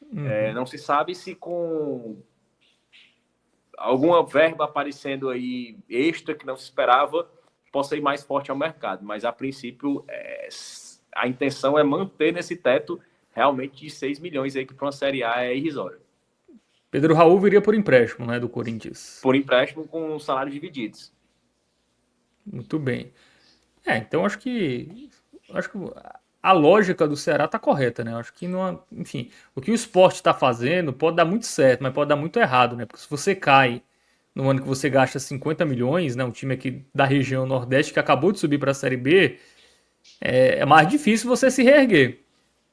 Uhum. Não se sabe se com alguma verba aparecendo aí extra que não se esperava possa ir mais forte ao mercado. Mas, a princípio, a intenção é manter nesse teto realmente de 6 milhões aí, que para uma Série A é irrisório. Pedro Raul viria por empréstimo, né? Do Corinthians. Por empréstimo com salários divididos. Muito bem. Então acho que a lógica do Ceará tá correta, né? Acho que não, enfim, o que o esporte está fazendo pode dar muito certo, mas pode dar muito errado, né? Porque se você cai no ano que você gasta 50 milhões, né? Um time aqui da região Nordeste que acabou de subir para a Série B, é mais difícil você se reerguer,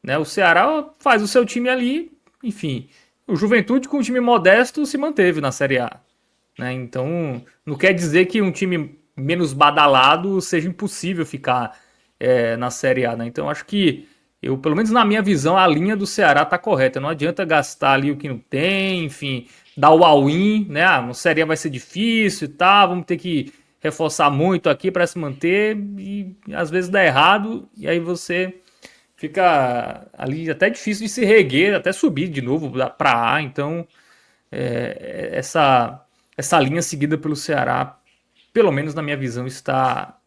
né? O Ceará faz o seu time ali, enfim, o Juventude com um time modesto se manteve na Série A, né? Então, não quer dizer que um time menos badalado seja impossível ficar na Série A, né? Então, acho que pelo menos na minha visão, a linha do Ceará tá correta. Não adianta gastar ali o que não tem, enfim, dar o all-in, né? Ah, no Série A vai ser difícil e tal, vamos ter que reforçar muito aqui para se manter e às vezes dá errado e aí você fica ali até difícil de se reerguer, até subir de novo para A. Então, essa linha seguida pelo Ceará, pelo menos na minha visão, está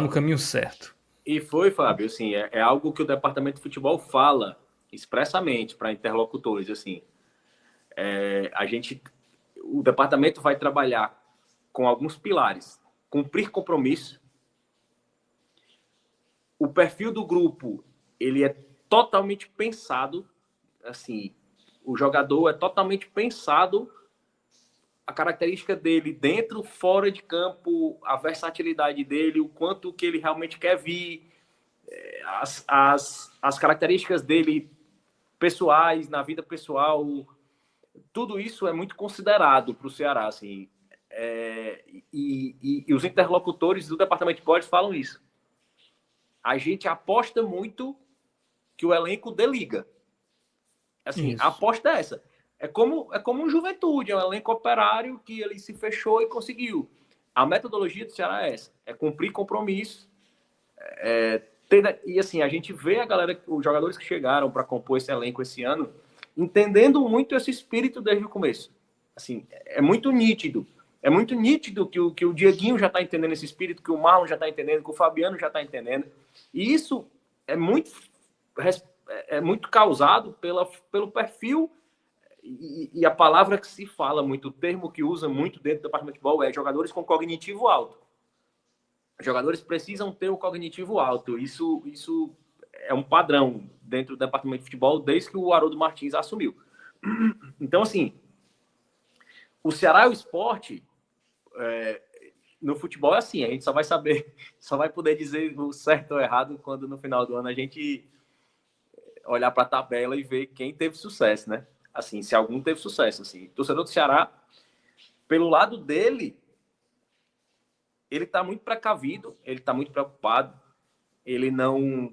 no caminho certo. E foi, Fábio, assim, é algo que o departamento de futebol fala expressamente para interlocutores, assim, o departamento vai trabalhar com alguns pilares: cumprir compromisso. O perfil do grupo, ele é totalmente pensado, assim, o jogador é totalmente pensado, a característica dele dentro, fora de campo, a versatilidade dele, o quanto que ele realmente quer vir, as características dele pessoais, na vida pessoal, tudo isso é muito considerado para o Ceará, assim. E os interlocutores do departamento de esportes falam isso. A gente aposta muito que o elenco dê liga. Assim, a Isso. aposta é essa. É como um Juventude, é um elenco operário que ele se fechou e conseguiu. A metodologia do Ceará é essa: é cumprir compromisso. E assim, a gente vê a galera, os jogadores que chegaram para compor esse elenco esse ano, entendendo muito esse espírito desde o começo. Assim, é muito nítido. É muito nítido que o Dieguinho já está entendendo esse espírito, que o Marlon já está entendendo, que o Fabiano já está entendendo. E isso é muito causado pelo perfil e a palavra que se fala muito, o termo que usa muito dentro do departamento de futebol é jogadores com cognitivo alto. Os jogadores precisam ter o cognitivo alto. Isso é um padrão dentro do departamento de futebol desde que o Haroldo Martins assumiu. Então, assim, o Ceará e o Sport, no futebol é assim, a gente só vai saber, só vai poder dizer o certo ou errado quando no final do ano a gente olhar para a tabela e ver quem teve sucesso, né? Assim, se algum teve sucesso, assim. O torcedor do Ceará, pelo lado dele, ele está muito precavido, ele está muito preocupado, ele não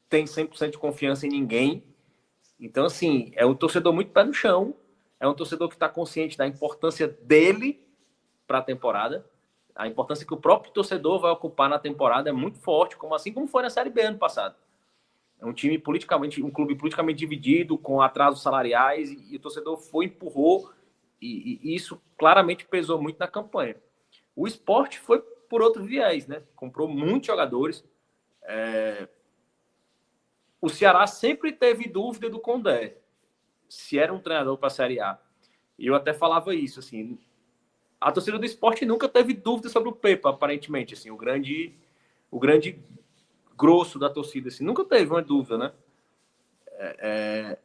tem 100% de confiança em ninguém. Então, assim, é um torcedor muito pé no chão, é um torcedor que está consciente da importância dele para a temporada, a importância que o próprio torcedor vai ocupar na temporada é muito forte, assim como foi na Série B ano passado. É um clube politicamente dividido, com atrasos salariais, e o torcedor empurrou, e isso claramente pesou muito na campanha. O Sport foi por outro viés, né? Comprou muitos jogadores. O Ceará sempre teve dúvida do Condé, se era um treinador para a Série A. E eu até falava isso, assim, a torcida do Sport nunca teve dúvida sobre o Pepa, aparentemente, assim, o grande grosso da torcida, assim, nunca teve uma dúvida, né?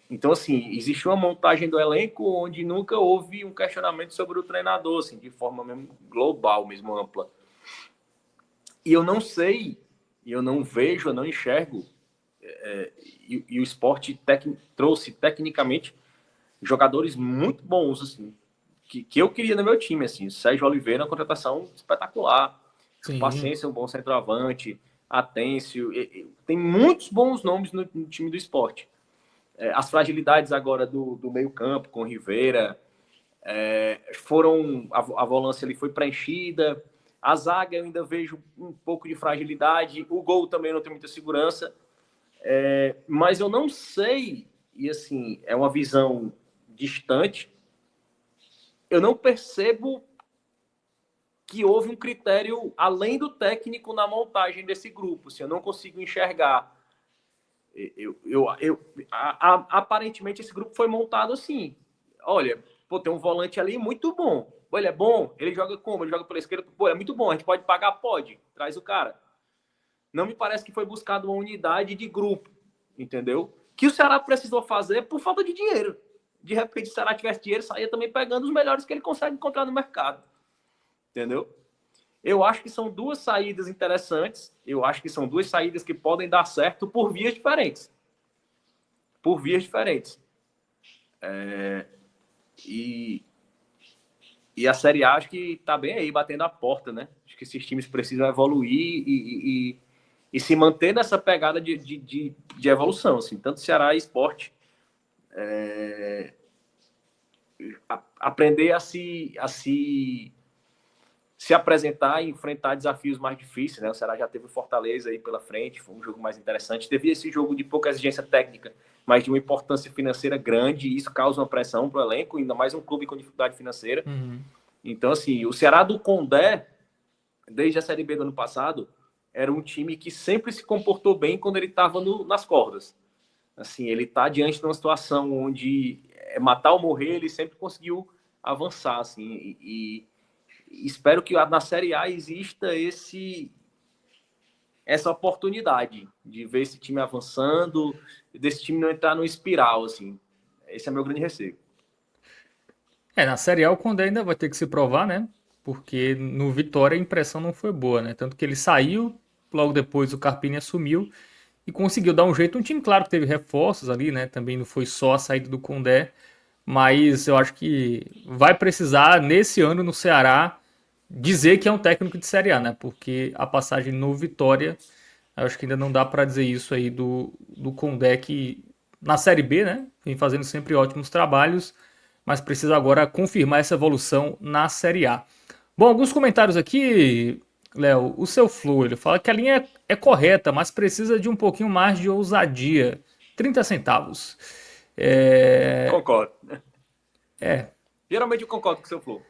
Então, assim, existe uma montagem do elenco onde nunca houve um questionamento sobre o treinador, assim, de forma mesmo global, mesmo ampla. E eu não sei, eu não vejo, eu não enxergo, e o Sport trouxe tecnicamente jogadores muito bons, assim, que eu queria no meu time, assim. Sérgio Oliveira, uma contratação espetacular. Sim. Paciência, um bom centroavante. Atêncio. Tem muitos bons nomes no time do Sport. As fragilidades agora do meio-campo, com Rivera, foram. A volância ali foi preenchida. A zaga eu ainda vejo um pouco de fragilidade. O gol também não tem muita segurança. Mas eu não sei, e assim, é uma visão distante, eu não percebo que houve um critério além do técnico na montagem desse grupo. Assim, eu não consigo enxergar. Aparentemente, esse grupo foi montado assim. Olha, pô, tem um volante ali muito bom. Pô, ele é bom? Ele joga como? Ele joga pela esquerda? Pô, é muito bom. A gente pode pagar? Pode. Traz o cara. Não me parece que foi buscado uma unidade de grupo, entendeu? Que o Ceará precisou fazer por falta de dinheiro. De repente, se o Ceará tivesse dinheiro, saía também pegando os melhores que ele consegue encontrar no mercado, entendeu? Eu acho que são duas saídas interessantes. Eu acho que são duas saídas que podem dar certo por vias diferentes. Por vias diferentes. E, e a Série A acho que está bem aí, batendo a porta, né? Acho que esses times precisam evoluir e se manter nessa pegada de evolução. Assim, tanto Ceará e Sport. Aprender a se apresentar e enfrentar desafios mais difíceis, né? O Ceará já teve o Fortaleza aí pela frente, foi um jogo mais interessante. Teve esse jogo de pouca exigência técnica, mas de uma importância financeira grande, e isso causa uma pressão para o elenco, ainda mais um clube com dificuldade financeira. Uhum. Então, assim, o Ceará do Condé, desde a Série B do ano passado, era um time que sempre se comportou bem quando ele estava nas cordas. Assim, ele está diante de uma situação onde matar ou morrer, ele sempre conseguiu avançar, assim, e espero que na Série A exista essa oportunidade de ver esse time avançando, desse time não entrar no espiral, assim. Esse é meu grande receio. Na Série A o Condé ainda vai ter que se provar, né? Porque no Vitória a impressão não foi boa, né? Tanto que ele saiu, logo depois o Carpini assumiu e conseguiu dar um jeito. Um time, claro, que teve reforços ali, né? Também não foi só a saída do Condé, mas eu acho que vai precisar, nesse ano no Ceará, dizer que é um técnico de Série A, né? Porque a passagem no Vitória, eu acho que ainda não dá para dizer isso aí do Condé, que na Série B, né? Vem fazendo sempre ótimos trabalhos, mas precisa agora confirmar essa evolução na Série A. Bom, alguns comentários aqui, Léo. O seu Flow, ele fala que a linha é correta, mas precisa de um pouquinho mais de ousadia. 30 centavos. É, Concordo. é. Geralmente eu concordo com o seu Flow.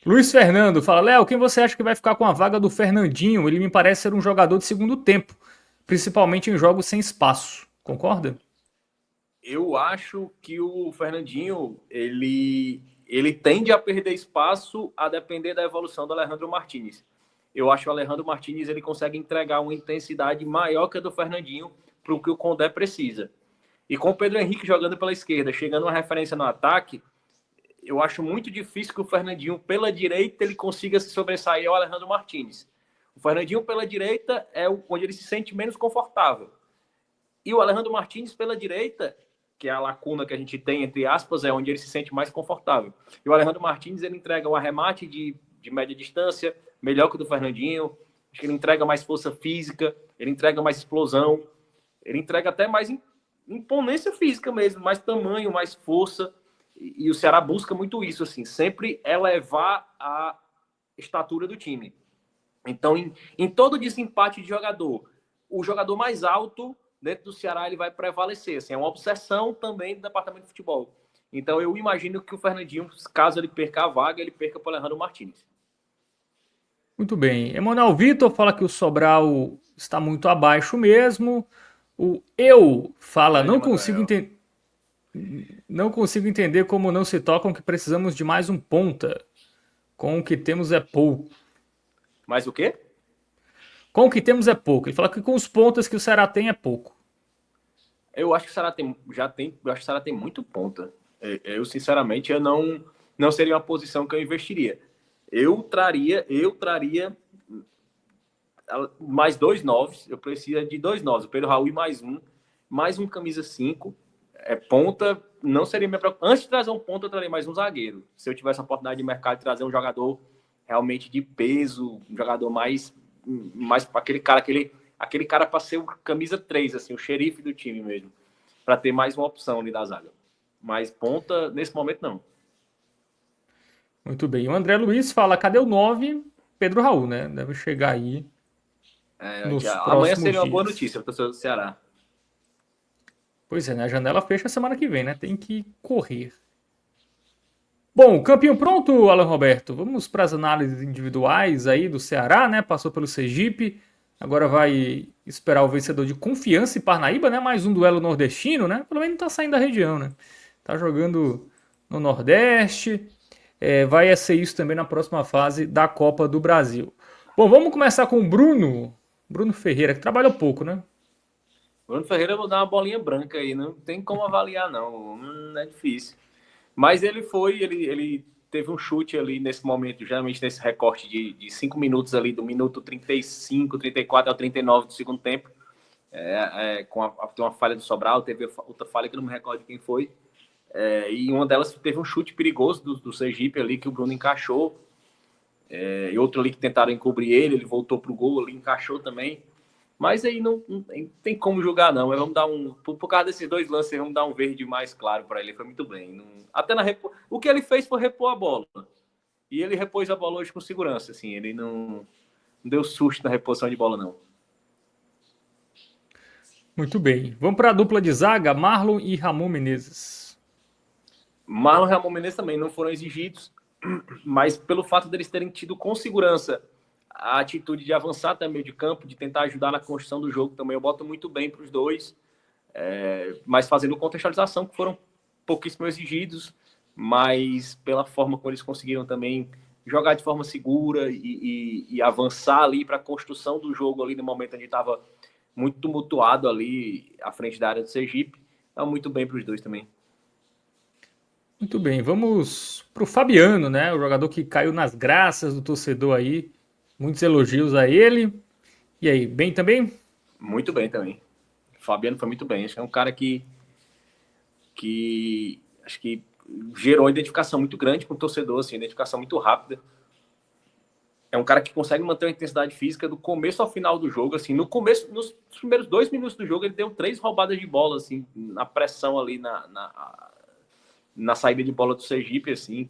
Luiz Fernando fala, Léo, quem você acha que vai ficar com a vaga do Fernandinho? Ele me parece ser um jogador de segundo tempo, principalmente em jogos sem espaço. Concorda? Eu acho que o Fernandinho, ele tende a perder espaço a depender da evolução do Alejandro Martinez. Eu acho que o Alejandro Martinez ele consegue entregar uma intensidade maior que a do Fernandinho para o que o Condé precisa. E com o Pedro Henrique jogando pela esquerda, chegando uma referência no ataque, eu acho muito difícil que o Fernandinho pela direita ele consiga se sobressair ao Alejandro Martinez. O Fernandinho pela direita é onde ele se sente menos confortável. E o Alejandro Martinez pela direita, que é a lacuna que a gente tem, entre aspas, é onde ele se sente mais confortável. E o Alejandro Martinez ele entrega o arremate de média distância, melhor que o do Fernandinho. Acho que ele entrega mais força física, ele entrega mais explosão, ele entrega até mais imponência física mesmo, mais tamanho, mais força. E o Ceará busca muito isso, assim, sempre elevar a estatura do time. Então, em todo desempate de jogador, o jogador mais alto dentro do Ceará ele vai prevalecer. Assim, é uma obsessão também do departamento de futebol. Então, eu imagino que o Fernandinho, caso ele perca a vaga, ele perca para o Alejandro Martins. Muito bem. Emanuel Vitor fala que o Sobral está muito abaixo mesmo. O Eu fala, Grande não consigo Emanuel. entender. Não consigo entender como não se tocam que precisamos de mais um ponta. Com o que temos é pouco. Mas o quê? Com o que temos é pouco. Ele fala que com os pontas que o Ceará tem é pouco. Eu acho que o Ceará eu acho que o Ceará tem muito ponta. Eu sinceramente, eu não seria uma posição que eu investiria. Eu traria mais dois noves, eu preciso de dois noves, o Pedro Raul e mais um camisa 5 ponta, não seria minha preocupação. Antes de trazer um ponta, eu traria mais um zagueiro. Se eu tivesse a oportunidade de mercado de trazer um jogador realmente de peso, um jogador mais aquele cara para ser o camisa 3 assim, o xerife do time mesmo, para ter mais uma opção ali da zaga. Mas ponta, nesse momento, não. Muito bem. O André Luiz fala: cadê o 9? Pedro Raul, né? Deve chegar aí nos Amanhã próximos seria uma boa dias. notícia para o torcedor do Ceará. Pois é, né? A janela fecha semana que vem, né? Tem que correr. Bom, campinho pronto, Alan Roberto. Vamos para as análises individuais aí do Ceará, né? Passou pelo Sergipe. Agora vai esperar o vencedor de Confiança e Parnaíba, né? Mais um duelo nordestino, né? Pelo menos não tá saindo da região, né? Tá jogando no Nordeste. Vai ser isso também na próxima fase da Copa do Brasil. Bom, vamos começar com o Bruno Ferreira, que trabalha pouco, né? Bruno Ferreira, eu vou dar uma bolinha branca aí, não tem como avaliar, não. É difícil. Mas ele teve um chute ali nesse momento, geralmente nesse recorte de 5 minutos ali, do minuto 35, 34 ao 39 do segundo tempo. Tem uma falha do Sobral, teve outra falha que eu não me recordo de quem foi. E uma delas teve um chute perigoso do Sergipe ali, que o Bruno encaixou. E outro ali que tentaram encobrir ele voltou pro gol ali, encaixou também. Mas aí não tem como julgar, não. Mas vamos dar por causa desses dois lances, vamos dar um verde mais claro para ele. Foi muito bem. Até o que ele fez foi repor a bola. E ele repôs a bola hoje com segurança. Assim, ele não deu susto na reposição de bola, não. Muito bem. Vamos para a dupla de zaga, Marlon e Ramon Menezes. Marlon e Ramon Menezes também não foram exigidos, mas pelo fato deles terem tido com segurança a atitude de avançar até meio de campo, de tentar ajudar na construção do jogo também, eu boto muito bem para os dois, mas fazendo contextualização, que foram pouquíssimo exigidos, mas pela forma como eles conseguiram também jogar de forma segura e avançar ali para a construção do jogo ali no momento onde estava muito tumultuado ali à frente da área do Sergipe, então muito bem para os dois também. Muito bem, vamos para o Fabiano, né? O jogador que caiu nas graças do torcedor aí. Muitos elogios a ele. E aí, bem também? Muito bem também. O Fabiano foi muito bem. Acho que é um cara que acho que gerou uma identificação muito grande com o torcedor, assim, identificação muito rápida. É um cara que consegue manter uma intensidade física do começo ao final do jogo, assim, no começo, nos primeiros 2 minutos do jogo, ele deu 3 roubadas de bola, assim, na pressão ali, na saída de bola do Sergipe, assim,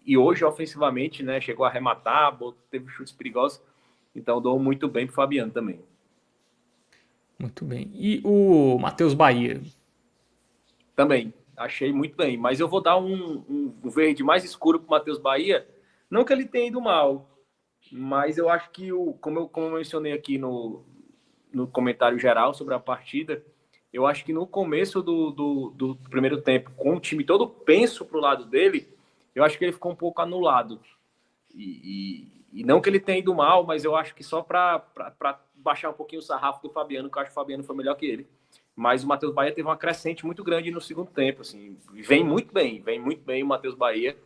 e hoje, ofensivamente, né, chegou a arrematar, teve chutes perigosos, então dou muito bem pro Fabiano também. Muito bem. E o Matheus Bahia? Também, achei muito bem, mas eu vou dar um verde mais escuro pro Matheus Bahia, não que ele tenha ido mal, mas eu acho que, como eu mencionei aqui no comentário geral sobre a partida, eu acho que no começo do primeiro tempo, com o time todo penso para o lado dele, eu acho que ele ficou um pouco anulado. E não que ele tenha ido mal, mas eu acho que só para baixar um pouquinho o sarrafo do Fabiano, que eu acho que o Fabiano foi melhor que ele. Mas o Matheus Bahia teve uma crescente muito grande no segundo tempo. Assim, vem muito bem o Matheus Bahia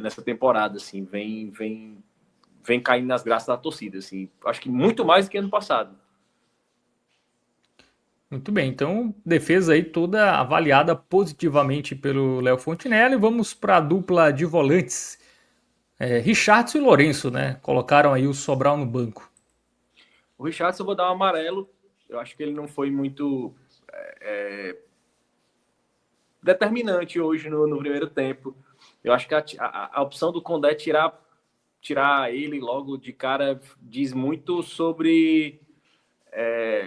nessa temporada. Assim, vem caindo nas graças da torcida. Assim, acho que muito mais do que ano passado. Muito bem, então defesa aí toda avaliada positivamente pelo Léo Fontinelli. Vamos para a dupla de volantes, Richardson e Lourenço, né? Colocaram aí o Sobral no banco. O Richardson eu vou dar um amarelo. Eu acho que ele não foi muito determinante hoje no primeiro tempo. Eu acho que a opção do Condé tirar ele logo de cara diz muito sobre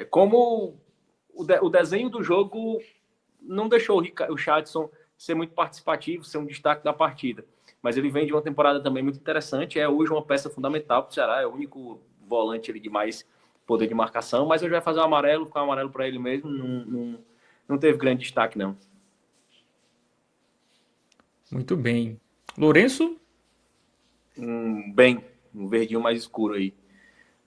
como o desenho do jogo não deixou o Richardson ser muito participativo, ser um destaque da partida. Mas ele vem de uma temporada também muito interessante, é hoje uma peça fundamental para o Ceará, é o único volante ali de mais poder de marcação, mas eu já vai fazer um amarelo, ficar um amarelo para ele mesmo, não teve grande destaque, não. Muito bem. Lourenço? Bem, um verdinho mais escuro aí.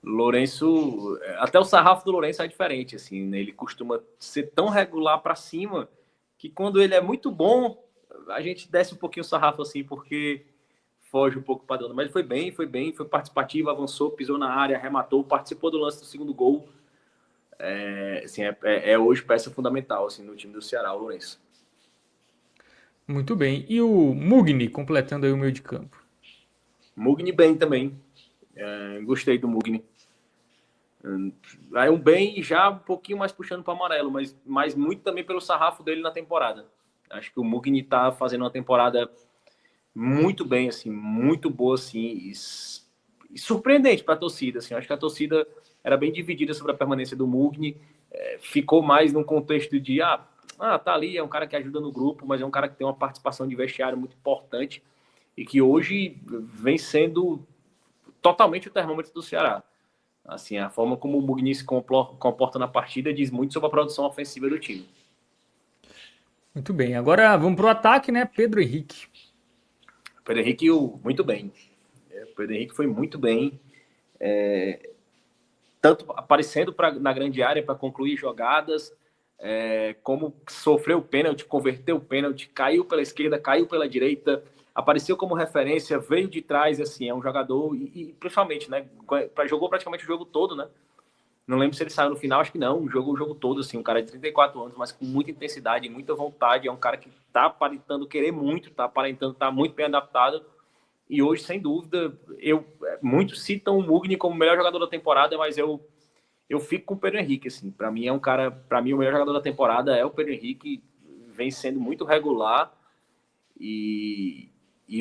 Lourenço, até o sarrafo do Lourenço é diferente, assim, né? Ele costuma ser tão regular para cima que quando ele é muito bom, a gente desce um pouquinho o sarrafo assim, porque foge um pouco o padrão. Mas foi participativo, avançou, pisou na área, arrematou, participou do lance do segundo gol. É hoje peça fundamental assim, no time do Ceará, o Lourenço. Muito bem. E o Mugni, completando aí o meio de campo? Mugni bem também. Gostei do Mugni. Aí um bem já um pouquinho mais puxando para amarelo, mas muito também pelo sarrafo dele na temporada. Acho que o Mugni está fazendo uma temporada muito bem, assim, muito boa, assim, e surpreendente para a torcida. Assim. Acho que a torcida era bem dividida sobre a permanência do Mugni. Ficou mais num contexto de tá ali, é um cara que ajuda no grupo, mas é um cara que tem uma participação de vestiário muito importante e que hoje vem sendo totalmente o termômetro do Ceará. Assim, a forma como o Mugni se comporta na partida diz muito sobre a produção ofensiva do time. Muito bem. Agora vamos para o ataque, né? Pedro Henrique. Pedro Henrique, muito bem. O Pedro Henrique foi muito bem. Tanto aparecendo na grande área para concluir jogadas, como sofreu o pênalti, converteu o pênalti, caiu pela esquerda, caiu pela direita, apareceu como referência, veio de trás, assim, é um jogador, e principalmente, né, jogou praticamente o jogo todo, né, não lembro se ele saiu no final, acho que não, jogou o jogo todo, assim, um cara de 34 anos, mas com muita intensidade, muita vontade, é um cara que tá aparentando querer muito, tá aparentando estar muito bem adaptado, e hoje, sem dúvida, muitos citam o Mugni como o melhor jogador da temporada, mas eu fico com o Pedro Henrique, assim. Para mim o melhor jogador da temporada é o Pedro Henrique, vem sendo muito regular e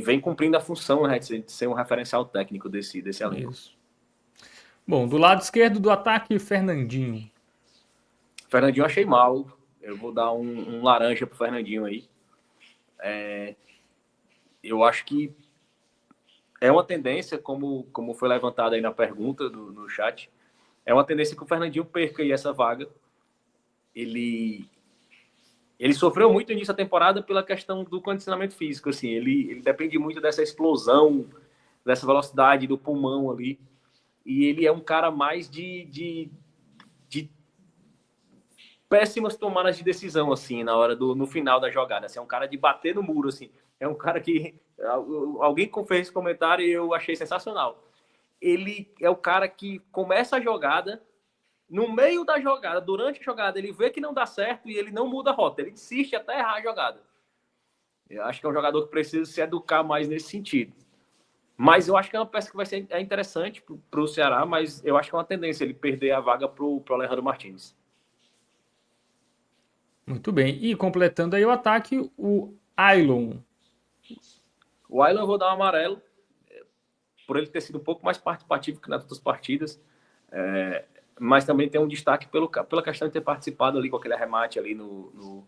vem cumprindo a função, né, de ser um referencial técnico desse elenco. Isso. Bom, do lado esquerdo do ataque, Fernandinho. Fernandinho achei mal. Eu vou dar um laranja pro Fernandinho aí. Eu acho que é uma tendência, como foi levantado aí na pergunta no chat, é uma tendência que o Fernandinho perca aí essa vaga. Ele sofreu muito no início da temporada pela questão do condicionamento físico. Assim, ele depende muito dessa explosão, dessa velocidade do pulmão ali. E ele é um cara mais de péssimas tomadas de decisão, assim, no final da jogada. Assim, é um cara de bater no muro, assim. É um cara que... Alguém fez esse comentário e eu achei sensacional. Ele é o cara que começa a jogada, no meio da jogada, durante a jogada, ele vê que não dá certo e ele não muda a rota. Ele insiste até errar a jogada. Eu acho que é um jogador que precisa se educar mais nesse sentido. Mas eu acho que é uma peça que vai ser interessante para o Ceará, mas eu acho que é uma tendência ele perder a vaga para o Alejandro Martins. Muito bem. E completando aí o ataque, o Ailon. O Ailon eu vou dar um amarelo, por ele ter sido um pouco mais participativo que nas outras partidas, mas também tem um destaque pela questão de ter participado ali com aquele arremate ali no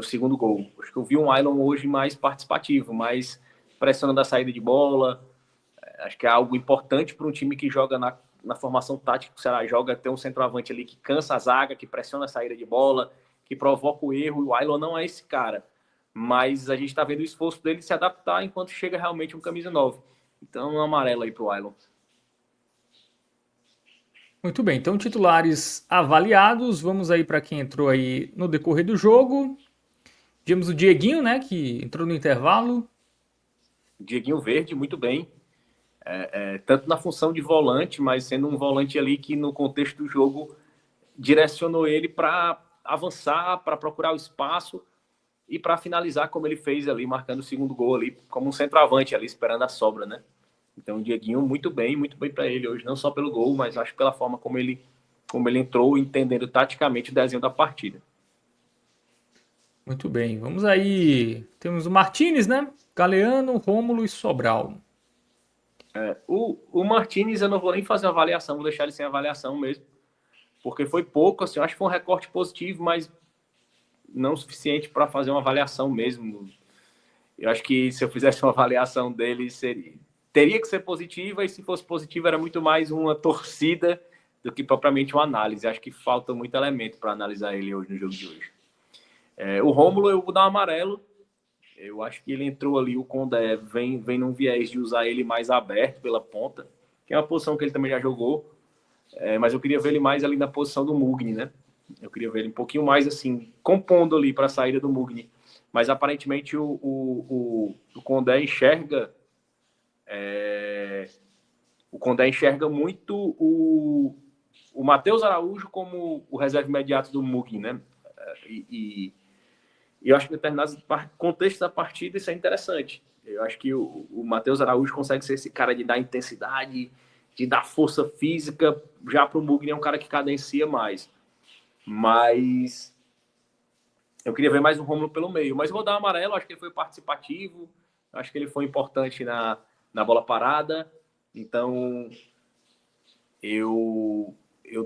segundo gol. Acho que eu vi um Ailon hoje mais participativo, mais pressionando a saída de bola. Acho que é algo importante para um time que joga na formação tática que o Ceará joga, ter um centroavante ali que cansa a zaga, que pressiona a saída de bola, que provoca o erro, e o Ailon não é esse cara. Mas a gente está vendo o esforço dele se adaptar enquanto chega realmente um camisa 9. Então, um amarelo aí pro Ailon. Muito bem, então titulares avaliados, vamos aí para quem entrou aí no decorrer do jogo. Tivemos o Dieguinho, né, que entrou no intervalo. Dieguinho Verde, muito bem. Tanto na função de volante, mas sendo um volante ali que no contexto do jogo direcionou ele para avançar, para procurar o espaço e para finalizar como ele fez ali, marcando o segundo gol ali, como um centroavante ali, esperando a sobra, né? Então o Dieguinho muito bem para ele hoje, não só pelo gol, mas acho pela forma como ele entrou, entendendo taticamente o desenho da partida. Muito bem, vamos aí. Temos o Martínez, né? Galeano, Rômulo e Sobral. O Martínez eu não vou nem fazer avaliação, vou deixar ele sem avaliação mesmo, porque foi pouco, assim, eu acho que foi um recorte positivo, mas não o suficiente para fazer uma avaliação mesmo. Eu acho que se eu fizesse uma avaliação dele, teria que ser positiva, e se fosse positiva era muito mais uma torcida do que propriamente uma análise. Acho que falta muito elemento para analisar ele hoje no jogo de hoje. O Rômulo eu vou dar um amarelo. Eu acho que ele entrou ali, o Condé vem num viés de usar ele mais aberto pela ponta, que é uma posição que ele também já jogou, mas eu queria ver ele mais ali na posição do Mugni, né? Eu queria ver ele um pouquinho mais assim, compondo ali para a saída do Mugni. Mas aparentemente o Condé enxerga o Condé enxerga muito o Matheus Araújo como o reserva imediato do Mugni, né? E eu acho que em determinados contextos da partida isso é interessante. Eu acho que o Matheus Araújo consegue ser esse cara de dar intensidade, de dar força física. Já para o Mugni é um cara que cadencia mais. Mas eu queria ver mais o Rômulo pelo meio. Mas eu vou dar um amarelo, acho que ele foi participativo, acho que ele foi importante na bola parada. Então eu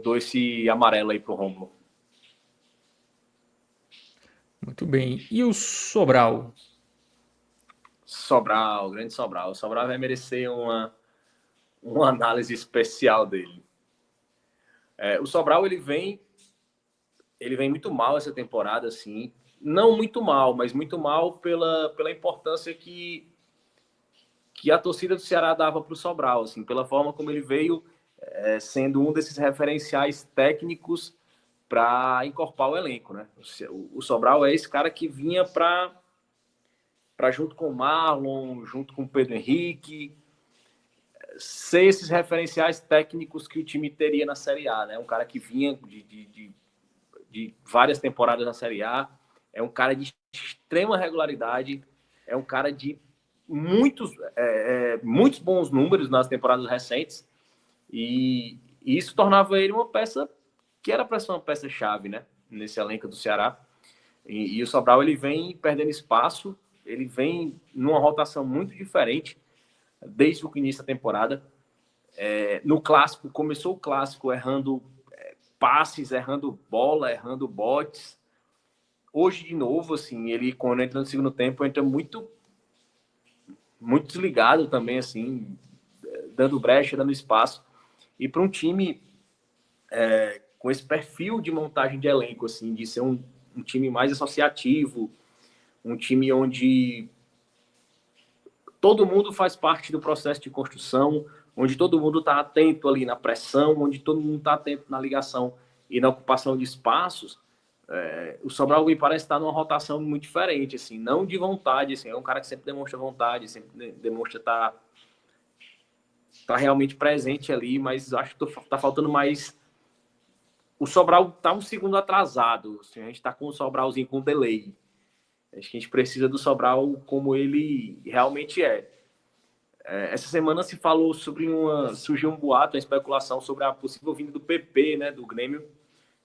dou esse amarelo aí pro Rômulo. Muito bem. E o Sobral? Sobral, grande Sobral. O Sobral vai merecer uma análise especial dele. O Sobral ele vem muito mal essa temporada, assim. Não muito mal, mas muito mal pela importância que a torcida do Ceará dava para o Sobral, assim, pela forma como ele veio sendo um desses referenciais técnicos para encorpar o elenco, né? O Sobral é esse cara que vinha para junto com o Marlon, junto com o Pedro Henrique, ser esses referenciais técnicos que o time teria na Série A, né? Um cara que vinha de várias temporadas na Série A, é um cara de extrema regularidade, é um cara de muitos bons números nas temporadas recentes, e isso tornava ele uma peça que era para ser uma peça-chave, né? Nesse elenco do Ceará. E o Sobral ele vem perdendo espaço, ele vem numa rotação muito diferente desde o início da temporada. No clássico, começou o clássico errando passes, errando bola, errando botes. Hoje, de novo, assim, ele, quando entra no segundo tempo, entra muito desligado também, assim, dando brecha, dando espaço. E para um time com esse perfil de montagem de elenco, assim, de ser um time mais associativo, um time onde todo mundo faz parte do processo de construção, onde todo mundo está atento ali na pressão, onde todo mundo está atento na ligação e na ocupação de espaços. O Sobral me parece estar numa rotação muito diferente, assim, não de vontade, assim, é um cara que sempre demonstra vontade, sempre demonstra estar realmente presente ali, mas acho que está faltando mais. O Sobral está um segundo atrasado, assim, a gente está com o Sobralzinho com delay. Acho que a gente precisa do Sobral como ele realmente é. Essa semana se falou surgiu um boato, uma especulação sobre a possível vinda do PP, né, do Grêmio,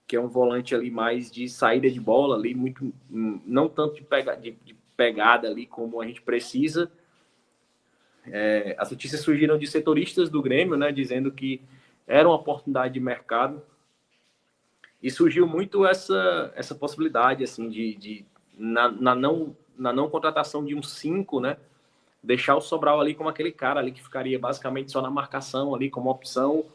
que é um volante ali mais de saída de bola, ali muito, não tanto de pegada ali como a gente precisa. As notícias surgiram de setoristas do Grêmio, né, dizendo que era uma oportunidade de mercado, e surgiu muito essa possibilidade assim na não contratação de um 5, né, deixar o Sobral ali como aquele cara ali que ficaria basicamente só na marcação ali como opção,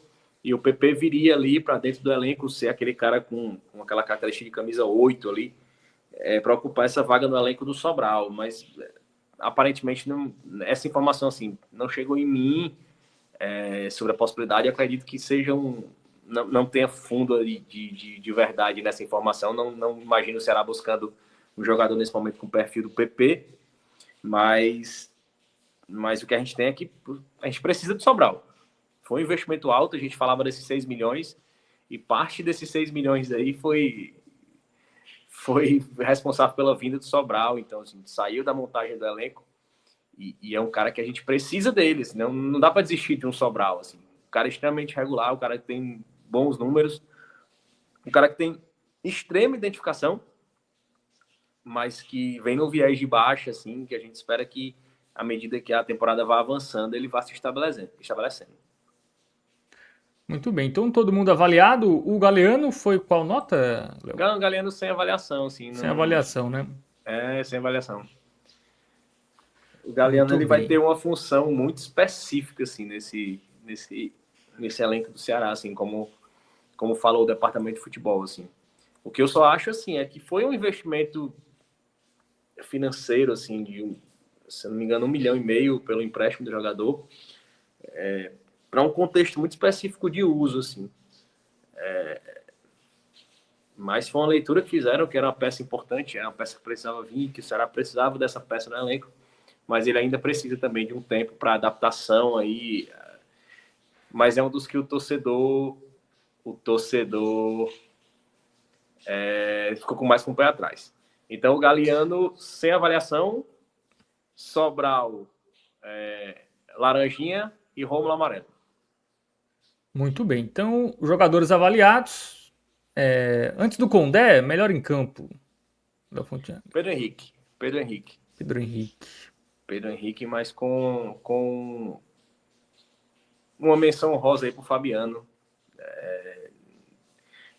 e o PP viria ali para dentro do elenco ser aquele cara com aquela característica de camisa 8 ali, para ocupar essa vaga no elenco do Sobral. Mas aparentemente não, essa informação assim não chegou em mim sobre a possibilidade. Eu acredito que seja não tenha fundo de verdade nessa informação. Não imagino o Ceará buscando um jogador nesse momento com o perfil do PP, mas o que a gente tem é que a gente precisa de Sobral. Foi um investimento alto, a gente falava desses 6 milhões, e parte desses 6 milhões aí foi responsável pela vinda do Sobral. Então, assim, saiu da montagem do elenco, e é um cara que a gente precisa deles, não dá para desistir de um Sobral. Assim. Um cara extremamente regular, um cara que tem bons números, um cara que tem extrema identificação, mas que vem no viés de baixa, assim, que a gente espera que, à medida que a temporada vai avançando, ele vá se estabelecendo. Muito bem. Então, todo mundo avaliado. O Galeano foi qual nota, Léo? Galeno sem avaliação, assim. Sem avaliação, né? Sem avaliação. O Galeano Muito ele vai bem. ter uma função muito específica, assim, nesse elenco do Ceará, assim, como falou o departamento de futebol, assim. O que eu só acho, assim, é que foi um investimento financeiro, assim, se não me engano, 1,5 milhão pelo empréstimo do jogador, para um contexto muito específico de uso, assim. Mas foi uma leitura que fizeram, que era uma peça importante, era uma peça que precisava vir, que o Ceará precisava dessa peça no elenco, mas ele ainda precisa também de um tempo para adaptação aí, mas é um dos que o torcedor ficou com mais com o pé atrás. Então o Galeano, sem avaliação, Sobral, Laranjinha e Rômulo Amarelo. Muito bem. Então, jogadores avaliados. Antes do Condé, melhor em campo. Da Fonte. Pedro Henrique. Pedro Henrique. Pedro Henrique, mas com uma menção honrosa aí pro Fabiano.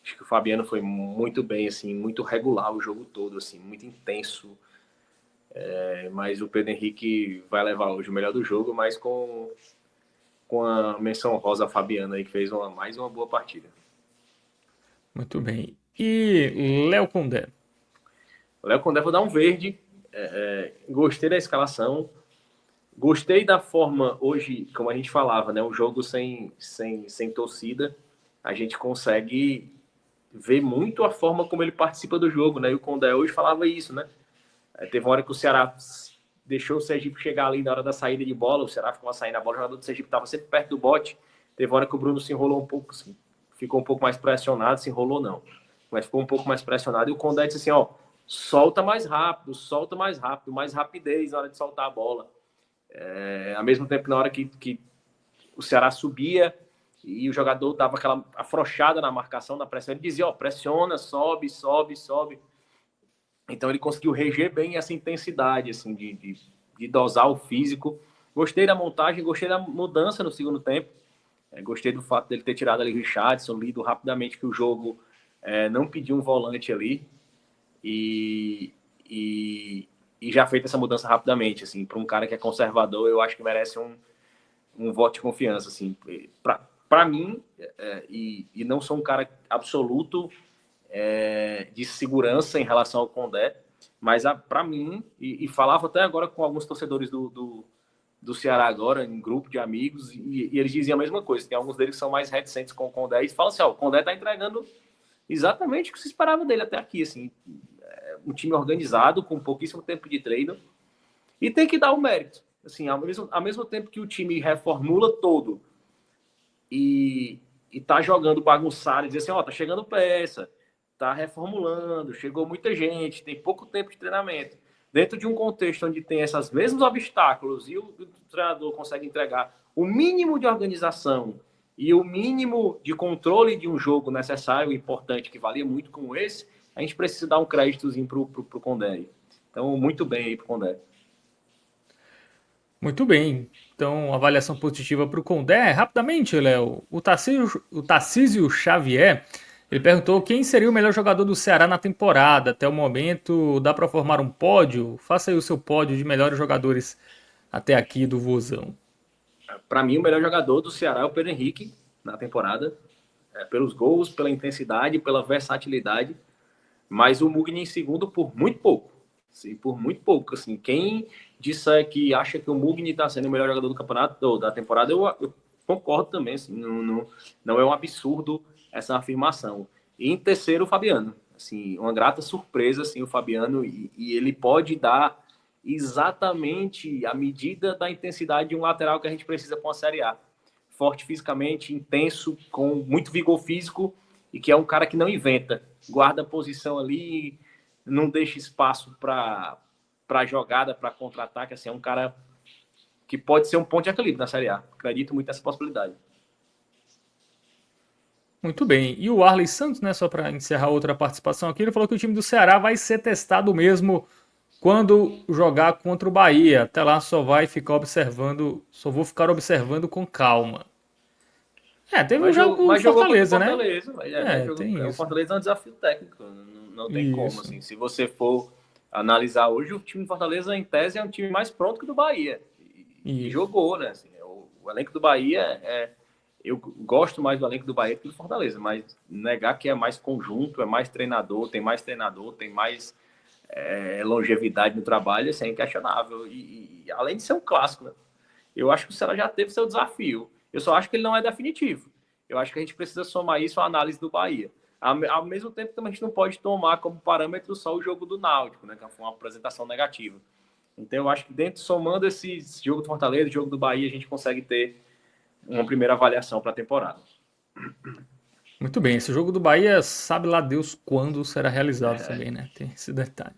Acho que o Fabiano foi muito bem, assim, muito regular o jogo todo, assim, muito intenso. Mas o Pedro Henrique vai levar hoje o melhor do jogo, mas com a menção honrosa a Fabiano aí, que fez mais uma boa partida. Muito bem. E Léo Condé? O Léo Condé, vou dar um verde. Gostei da escalação. Gostei da forma hoje, como a gente falava, né? Um jogo sem torcida. A gente consegue ver muito a forma como ele participa do jogo, né? E o Condé hoje falava isso, né? Teve uma hora que o Ceará deixou o Sergipe chegar ali na hora da saída de bola, o Ceará ficou saindo a bola, o jogador do Sergipe estava sempre perto do bote. Teve uma hora que o Bruno se enrolou um pouco, assim, ficou um pouco mais pressionado, se enrolou não, mas ficou um pouco mais pressionado. E o Condé disse assim, solta mais rápido, mais rapidez na hora de soltar a bola. Ao mesmo tempo, na hora que o Ceará subia e o jogador dava aquela afrouxada na marcação, na pressão, ele dizia, pressiona, sobe. Então ele conseguiu reger bem essa intensidade, assim, de dosar o físico. Gostei da montagem, gostei da mudança no segundo tempo. Gostei do fato dele ter tirado ali o Richardson, lido rapidamente que o jogo não pediu um volante ali. E já feita essa mudança rapidamente, assim, para um cara que é conservador, eu acho que merece um voto de confiança, assim, para mim, e não sou um cara absoluto de segurança em relação ao Condé, mas para mim, e falava até agora com alguns torcedores do Ceará agora, em grupo de amigos, e eles diziam a mesma coisa, tem alguns deles que são mais reticentes com o Condé, e falam assim, o Condé tá entregando exatamente o que se esperava dele até aqui, assim, um time organizado, com pouquíssimo tempo de treino, e tem que dar o mérito, assim, ao mesmo tempo que o time reformula todo, e tá jogando bagunçado, e diz assim, tá chegando peça, tá reformulando, chegou muita gente, tem pouco tempo de treinamento, dentro de um contexto onde tem esses mesmos obstáculos, e o treinador consegue entregar o mínimo de organização, e o mínimo de controle de um jogo necessário e importante, que valia muito como esse, a gente precisa dar um créditozinho pro Condé. Então, muito bem aí pro Condé. Muito bem. Então, avaliação positiva para o Condé. Rapidamente, Léo, o Tarcísio Xavier, ele perguntou quem seria o melhor jogador do Ceará na temporada. Até o momento, dá para formar um pódio? Faça aí o seu pódio de melhores jogadores até aqui do Vozão. Para mim, o melhor jogador do Ceará é o Pedro Henrique na temporada. Pelos gols, pela intensidade, pela versatilidade. Mas o Mugni em segundo por muito pouco. Sim, por muito pouco. Assim, quem disser que acha que o Mugni está sendo o melhor jogador do campeonato, da temporada, eu concordo também. Assim, não é um absurdo essa afirmação. E em terceiro, o Fabiano. Assim, uma grata surpresa, assim, o Fabiano. E ele pode dar exatamente a medida da intensidade de um lateral que a gente precisa para uma Série A. Forte fisicamente, intenso, com muito vigor físico e que é um cara que não inventa. Guarda a posição ali, não deixa espaço para jogada, para contra-ataque. Assim, é um cara que pode ser um ponto de equilíbrio na Série A. Acredito muito nessa possibilidade. Muito bem. E o Arley Santos, né, só para encerrar outra participação aqui, ele falou que o time do Ceará vai ser testado mesmo quando jogar contra o Bahia. Até lá só vou ficar observando com calma. Teve um jogo com o Fortaleza, né? O Fortaleza é um desafio técnico, não tem como. Assim, se você for analisar hoje, o time do Fortaleza, em tese, é um time mais pronto que o do Bahia. E jogou, né? Assim, o elenco do Bahia eu gosto mais do elenco do Bahia que do Fortaleza, mas negar que é mais conjunto, é mais treinador, tem mais longevidade no trabalho, isso é inquestionável. E além de ser um clássico, né? Eu acho que o Ceará já teve seu desafio. Eu só acho que ele não é definitivo. Eu acho que a gente precisa somar isso à análise do Bahia. Ao mesmo tempo, também a gente não pode tomar como parâmetro só o jogo do Náutico, né? Que foi uma apresentação negativa. Então, eu acho que somando esse jogo do Fortaleza e jogo do Bahia, a gente consegue ter uma primeira avaliação para a temporada. Muito bem, esse jogo do Bahia, sabe lá Deus quando será realizado também, né? Tem esse detalhe.